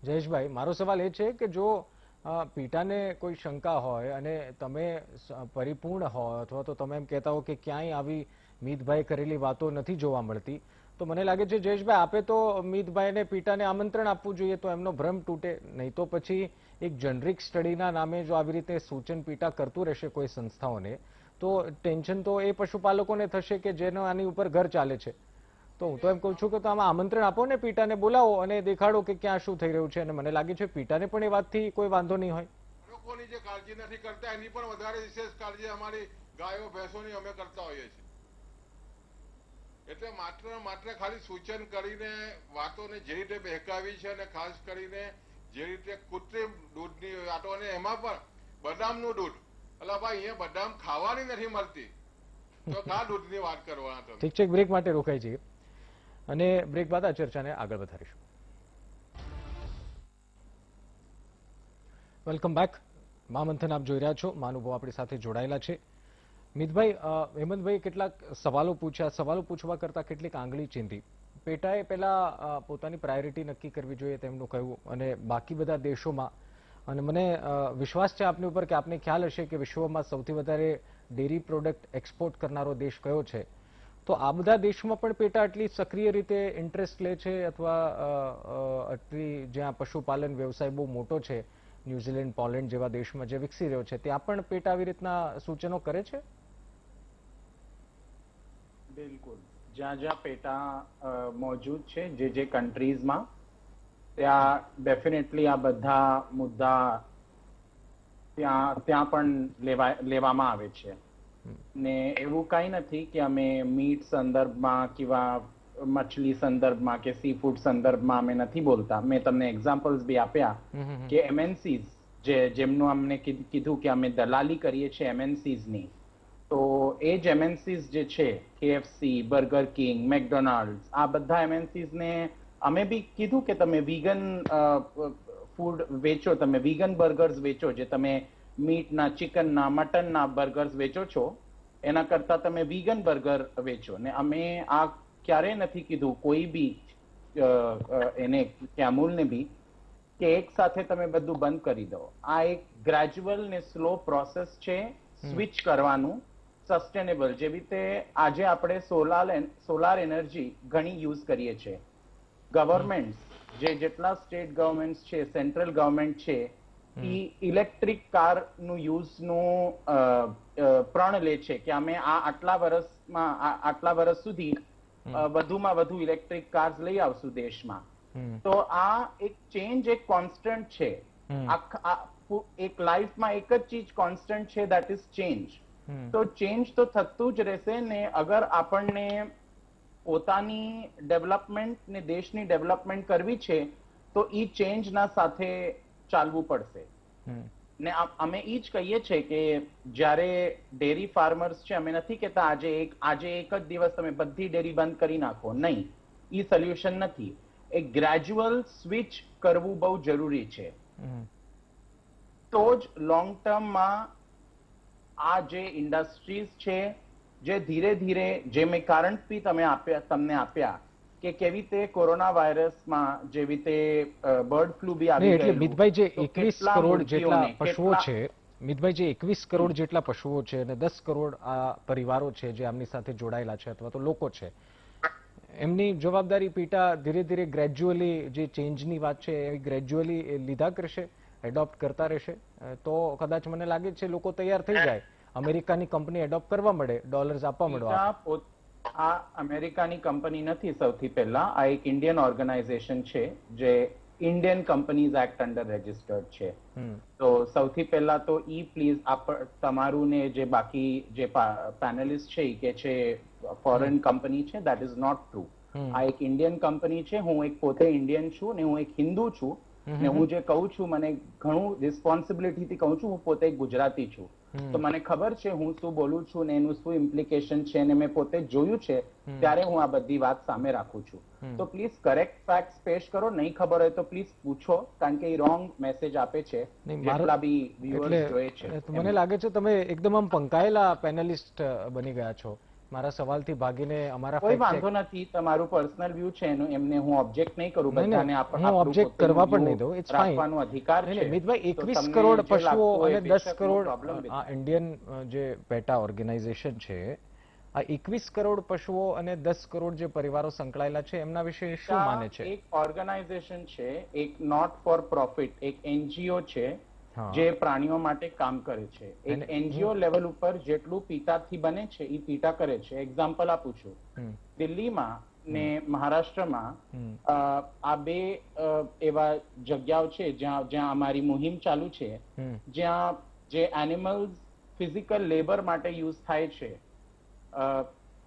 જયેશભાઈ મારો સવાલ એ છે કે જો પીટાને કોઈ શંકા હોય અને તમે પરિપૂર્ણ હોય અથવા તો તમે એમ કહેતા હો કે ક્યાંય આવી મિતભાઈ કરેલી વાતો નથી જોવા મળતી, તો મને લાગે છે જયેશભાઈ આપે તો મિતભાઈને પીટાને આમંત્રણ આપવું જોઈએ તો એમનો ભ્રમ તૂટે. નહીં તો પછી એક જનરિક સ્ટડીના નામે જો આવી રીતે સૂચન પીટા કરતું રહેશે કોઈ સંસ્થાઓને તો ટેન્શન તો એ પશુપાલકોને થશે કે જેનો આની ઉપર ઘર ચાલે છે. તો હું તો એમ કહું છું કે તો આમાં આમંત્રણ આપો ને, પીટાને બોલાવો અને દેખાડો કે ક્યાં શું થઈ રહ્યું છે. અને મને લાગે છે પીટાને પણ એ વાતથી કોઈ વાંધો નહીં હોય. લોકોની જે કાળજી નથી કરતા એની પણ વધારે વિશેષ કાળજી અમારી ગાયો ભેંસોની અમે કરતા હોઈએ છીએ. એટલે માત્ર ખાલી સૂચન કરીને વાતોને જે રીતે બહેકાવી છે અને ખાસ કરીને જે રીતે કૃત્રિમ દૂધની વાતો અને એમાં પણ બદામનું દૂધ, એટલે ભાઈ અહીંયા બદામ ખાવાની નથી મળતી તો કા દૂધની વાત કરવાના તમે. ઠીક છે, બ્રેક માટે રોકાઈ જઈએ અને બ્રેક બાદ આ ચર્ચાને આગળ વધારીશું. Welcome back. મહામંથન આપ જોઈ રહ્યા છો, મહાનુભાવ આપણી સાથે જોડાયેલા છે. મિતભાઈ, હેમંતભાઈ કેટલાક સવાલો પૂછ્યા, સવાલો પૂછવા કરતા કેટલીક આંગળી ચીંધી. પેટાએ પહેલા પોતાની પ્રાયોરિટી નક્કી કરવી જોઈએ તેમનું કહ્યું, અને બાકી બધા દેશોમાં, અને મને વિશ્વાસ છે આપની ઉપર કે આપને ખ્યાલ હશે કે વિશ્વમાં સૌથી વધારે ડેરી પ્રોડક્ટ એક્સપોર્ટ કરનારો દેશ કયો છે. તો આ બધા દેશોમાં પણ પેટા આટલી સક્રિય રીતે ઇન્ટરેસ્ટ લે છે અથવા આટલી જ્યાં પશુપાલન વ્યવસાય બહુ મોટો છે, ન્યુઝીલેન્ડ, પોલેન્ડ જેવા દેશમાં જે વિકસી રહ્યો છે, ત્યાં પણ પેટા આવી રીતના સૂચનો કરે છે? બિલકુલ, જ્યાં જ્યાં પેટા મોજૂદ છે જે કન્ટ્રીઝમાં, ત્યાં ડેફિનેટલી આ બધા મુદ્દા ત્યાં પણ લેવામાં આવે છે. ને એવું કઈ નથી કે અમે મીટ સંદર્ભમાં કિંવા મછલી સંદર્ભમાં કે સી ફૂડ સંદર્ભમાં અમે નથી બોલતા. મેં તમને એક્ઝામ્પલ્સ બી આપ્યા કે એમએનસીઝ જેમનું અમને કીધું કે અમે દલાલી કરીએ છીએ એમએનસીઝ ની, તો એ જ એમએનસીઝ જે છે, KFC, બર્ગર કિંગ, મેકડોનાલ્ડ, આ બધા એમએનસીઝ ને અમે બી કીધું કે તમે વીગન ફૂડ વેચો, તમે વીગન બર્ગર્સ વેચો, જે તમે મીટના, ચિકનના, મટનના બર્ગર્સ વેચો છો એના કરતા તમે વીગન બર્ગર વેચો. ને અમે આ ક્યારેય નથી કીધું કોઈ બી એને કે અમૂલને બી કે એક સાથે તમે બધું બંધ કરી દો. આ એક ગ્રેજ્યુઅલ ને સ્લો પ્રોસેસ છે સ્વિચ કરવાનું, સસ્ટેનેબલ. જેવી રીતે આજે આપણે સોલાર એનર્જી ઘણી યુઝ કરીએ છીએ. ગવર્મેન્ટ જેટલા સ્ટેટ ગવર્મેન્ટ છે, સેન્ટ્રલ ગવર્મેન્ટ છે, ઇલેક્ટ્રિક કાર નું યુઝ નું પ્રણ લે છે કે અમે આટલા વર્ષ સુધી વધુમાં વધુ ઇલેક્ટ્રિક કાર્સ લઈ આવશું દેશમાં. તો આ એક ચેન્જ, એક કોન્સ્ટન્ટ છે. એક લાઈફમાં એક જ ચીજ કોન્સ્ટન્ટ છે, દેટ ઇઝ ચેન્જ. તો ચેન્જ તો થતું જ રહેશે ને. અગર આપણને પોતાની ડેવલપમેન્ટ ને દેશની ડેવલપમેન્ટ કરવી છે તો ઈ ચેન્જના સાથે ચાલવું પડશે. ને અમે ઈ જ કહીએ છીએ કે જ્યારે ડેરી ફાર્મર્સ છે, અમે નથી કહેતા આજે એક જ દિવસ તમે બધી ડેરી બંધ કરી નાખો, નહીં, ઈ સોલ્યુશન નથી. એક ગ્રેજ્યુઅલ સ્વિચ કરવું બહુ જરૂરી છે. તો જ લોંગ ટર્મમાં આ જે ઇન્ડસ્ટ્રીઝ છે, જે ધીરે ધીરે, જે મેં કારણ બી તમને આપ્યા કે કેવી રીતે કોરોના વાયરસમાં જેવી રીતે બર્ડ ફ્લુ બી આવી એટલે ગયેલું. મિતભાઈ જે તો 21 કેટલા કરોડ જેટલા મુર્ગીઓને, પશુઓ કેટલા- છે, મિતભાઈ જે 21 કરોડ જેટલા પશુઓ છે અને 10 કરોડ આ પરિવારો છે જે આમની સાથે જોડાયેલા છે અથવા તો લોકો છે, એમની જવાબદારી પીટા ધીરે ધીરે ગ્રેજ્યુઅલી જે ચેન્જની વાત છે એ ગ્રેજ્યુઅલી લીધા કરશે, એડોપ્ટ કરતા રહેશે, તો કદાચ મને લાગે છે લોકો તૈયાર થઈ જાય, અમેરિકાની કંપની એડોપ્ટ કરવા મળે, ડોલર્સ આપવા મળવા. આ અમેરિકાની કંપની નથી. સૌથી પહેલા આ એક ઇન્ડિયન ઓર્ગેનાઇઝેશન છે જે Indian companies act under registered છે. તો સૌથી પહેલા તો પ્લીઝ તમારું ને જે બાકી જે પેનલિસ્ટ છે કે છે ફોરેન કંપની છે, દેટ ઇઝ નોટ ટ્રુ. આ એક ઇન્ડિયન કંપની છે. હું એક પોતે ઇન્ડિયન છું ને હું એક હિન્દુ છું, ને હું જે કહું છું મને ઘણું રિસ્પોન્સિબિલિટી થી કહું છું. હું પોતે એક ગુજરાતી છું, તો મને ખબર છે હું શું બોલું છું ને એનું શું ઇમ્પ્લિકેશન છે, ને મેં પોતે જોયું છે, ત્યારે હું આ બધી વાત સામે રાખું છું. તો પ્લીઝ કરેક્ટ ફેક્ટ્સ પેશ કરો. નહીં ખબર હોય તો પ્લીઝ પૂછો, કારણ કે એ રોંગ મેસેજ આપે છે જેટલા બી વ્યુઅર્સ જોઈએ છે. મને લાગે છે તમે એકદમ આમ પંકાયેલા પેનલિસ્ટ બની ગયા છો. મારા સવાલથી ભાગીને અમારા કોઈ વાંધો નથી, તમારું પર્સનલ વ્યૂ છે એનું, એમને હું ઓબ્જેક્ટ નહીં કરું. બધાને હું ઓબ્જેક્ટ કરવા પણ નહીં દઉં. It's fine. રાખવાનો અધિકાર છે. મિતભાઈ, તો 21 તમને કરોડ જે પશુઓ લાગતું હોય અને બેશક 10 no કરોડ problem with આ ઇન્ડિયન જે પેટા ઓર્ગેનાઇઝેશન છે, આ 21 કરોડ પશુઓ અને 10 કરોડ જે પરિવારો સંકળાયેલા છે એમના વિશે શું માને છે? એક ઓર્ગેનાઇઝેશન છે, એક નોટ ફોર પ્રોફિટ, એક એનજીઓ છે હા. જે પ્રાણીઓ માટે કામ કરે છે. એક અને એનજીઓ લેવલ ઉપર જેટલું પીટાથી બને છે એ પીટા કરે છે. એક્ઝામ્પલ આપું છું. દિલ્હીમાં ને મહારાષ્ટ્રમાં આ બે એવા જગ્યાઓ છે જ્યાં અમારી મુહિમ ચાલુ છે, જ્યાં જે એનિમલ્સ ફિઝિકલ લેબર માટે યુઝ થાય છે.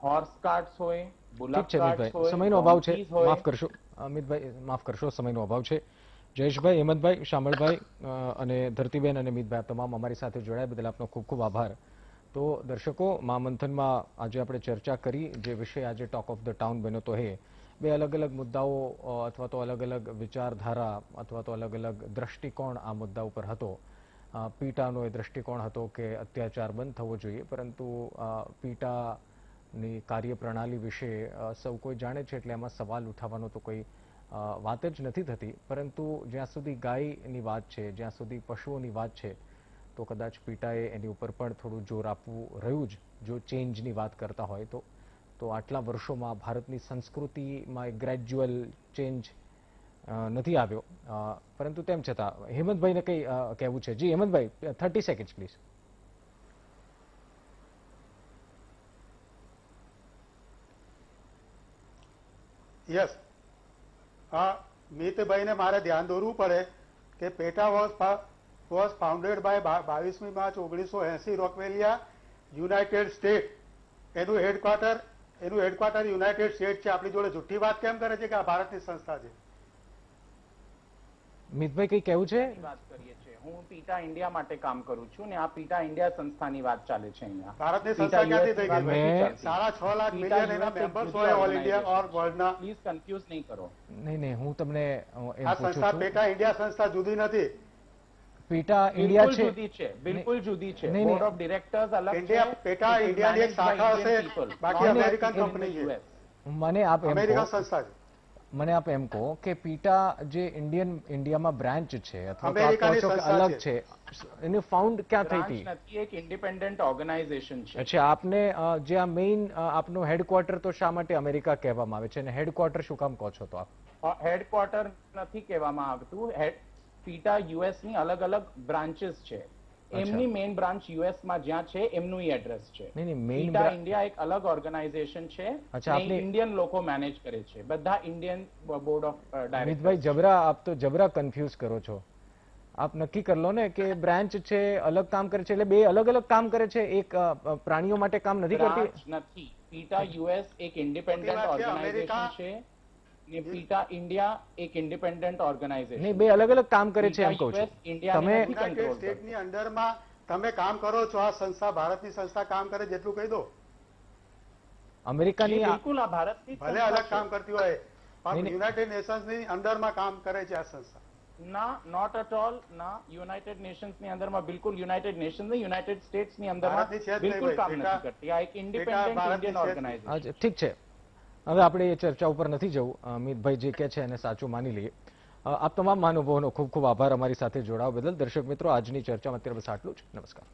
હોર્સ કાર્ટ્સ હોય, ઠીક બુલક છે કાર્ટ્સ મિતભાઈ, હોય, સમયનો અભાવ છે, donkeys હોય. માફ કરશો અમિતભાઈ, માફ કરશો, સમયનો અભાવ છે. જયેશભાઈ, હેમંતભાઈ, શામળભાઈ અને ધરતીબેન અને મિતભાઈ, આપ તમામ અમારી સાથે જોડાયા બદલ આપનો ખૂબ ખૂબ આભાર. તો દર્શકો, મહામંથનમાં આજે આપણે ચર્ચા કરી, જે વિષય આજે ટોક ઓફ ધ ટાઉન બન્યો તો એ બે અલગ અલગ મુદ્દાઓ અથવા તો અલગ અલગ વિચારધારા અથવા તો અલગ અલગ દ્રષ્ટિકોણ આ મુદ્દા ઉપર હતો. પીટાનો એ દ્રષ્ટિકોણ હતો કે અત્યાચાર બંધ થવો જોઈએ, પરંતુ પીટાની કાર્યપ્રણાલી વિશે સૌ કોઈ જાણે છે, એટલે એમાં સવાલ ઉઠાવવાનો તો કોઈ વાત જ નથી થતી. પરંતુ જ્યાં સુધી ગાયની વાત છે, જ્યાં સુધી પશુઓની વાત છે, તો કદાચ પીટાએ એની ઉપર પણ થોડું જોર આપવું રહ્યું જ, જો ચેન્જની વાત કરતા હોય તો આટલા વર્ષોમાં ભારતની સંસ્કૃતિમાં એક ગ્રેજ્યુઅલ ચેન્જ નથી આવ્યો. પરંતુ તેમ છતાં હેમંતભાઈને કંઈ કહેવું છે? જી હેમંતભાઈ, 30 સેકન્ડ્સ પ્લીઝ. યસ, મિતભાઈને મારે ધ્યાન દોરવું પડે કે પેટા વોઝ ફાઉન્ડેડ બાય 22મી માર્ચ 1980 રોકવેલિયા, યુનાઇટેડ સ્ટેટ. એનું હેડક્વાર્ટર યુનાઇટેડ સ્ટેટ છે. આપણી જોડે જુઠ્ઠી વાત કેમ કરે છે કે આ ભારતની સંસ્થા છે? મિતભાઈ કંઈ કહેવું છે? વાત કરીએ છીએ. હું પીટા ઇન્ડિયા માટે કામ કરું છું ને આ પીટા ઇન્ડિયા સંસ્થાની વાત ચાલે છે અહીંયા. ભારતની સંસ્થા ક્યાંથી થઈ ગઈ? મેં 6.5 લાખ મિલિયન એના મેમ્બર્સ હોય ઓલ ઇન્ડિયા ઓર વર્લ્ડના. પ્લીઝ કન્ફ્યુઝ નહીં કરો. નહીં, હું તમને એમ આ પૂછું સંસ્થા છું. પેટા ઇન્ડિયા સંસ્થા જુદી નથી. પીટા ઇન્ડિયા બિલકુલ છે, જુદી છે, બિલકુલ જુદી છે. નહીં, બોર્ડ ઓફ ડિરેક્ટર્સ અલગ છે. ઇન્ડિયા પેટા It is ઇન્ડિયાની એક managed by શાખા Indian હશે, people, બાકી not American in the company છે. US. મને આપ એમ અમેરિકન કહો, સંસ્થા છે. મને આપ એમ કહો કે પીટા જે ઇન્ડિયામાં બ્રાન્ચ છે અથવા તો આપ કહો અમેરિકાની છો કે સંસ્થા અલગ છે, એની ફાઉન્ડ ક્યાં થઈ બ્રાન્ચ હતી? નથી, એક ઇન્ડિપેન્ડન્ટ ઓર્ગેનાઇઝેશન છે. અચ્છા, આપને જે આ મેઇન આપનું હેડક્વાર્ટર તો શા માટે અમેરિકા કહેવામાં આવે છે અને હેડક્વાર્ટર શું કામ કહો છો? તો આપ હેડક્વાર્ટર નથી કહેવામાં આવતું. પીટા યુએસ ની અલગ અલગ બ્રાન્ચીસ છે. એમની મેઇન બ્રાન્ચ યુએસ માં જ્યાં છે એમનું એડ્રેસ છે. નહીં, મેઇન પીટા ઇન્ડિયા એક અલગ ઓર્ગેનાઇઝેશન છે. અચ્છા, આપની ઇન્ડિયન લોકો મેનેજ કરે છે, બધા Indian board of Amitbhai directors. આપ તો જબરા કન્ફ્યુઝ કરો છો. આપ નક્કી કરી લો ને કે બ્રાન્ચ છે, અલગ કામ કરે છે, એટલે બે અલગ અલગ કામ કરે છે. એક પ્રાણીઓ માટે કામ નથી કરતી. નથી. પીટા યુએસ એક ઇન્ડિપેન્ડન્ટ ઓર્ગેનાઇઝેશન છે ને પીટા ઇન્ડિયા એક ઇન્ડિપેન્ડન્ટ ઓર્ગેનાઇઝેશન. નહીં, બે અલગ અલગ કામ કરે છે એમ કહું છું. તમે યુનાઇટેડ સ્ટેટની અંડરમાં તમે કામ કરો છો. આ સંસ્થા ભારતની સંસ્થા કામ કરે જેટલું કહી દો. અમેરિકાની બિલકુલ આ ભારતની ભલે અલગ કામ કરતી હોય, પણ યુનાઇટેડ નેશન્સની અંડરમાં કામ કરે છે આ સંસ્થા. ના, નોટ એટ ઓલ. ના, યુનાઇટેડ નેશન્સ ની અંદરમાં બિલકુલ યુનાઇટેડ નેશન્સ ની યુનાઇટેડ સ્ટેટ્સ ની અંદરમાં ભારતની છે જ નહીં બિલકુલ કામ ભાઈ. નથી કરતી. આ એક ઇન્ડિપેન્ડન્ટ ભારતની ઇન્ડિયન છે જ. ઓર્ગેનાઇઝેશન. ઠીક છે, હવે આપણે એ ચર્ચા ઉપર નથી જવું. અમિતભાઈ જે કહે છે એને સાચું માની લઈએ. આપ તમામ મહાનુભાવોનો ખૂબ ખૂબ આભાર અમારી સાથે જોડાવા બદલ. દર્શક મિત્રો, આજની ચર્ચામાં અત્યારે બસ આટલું જ. નમસ્કાર.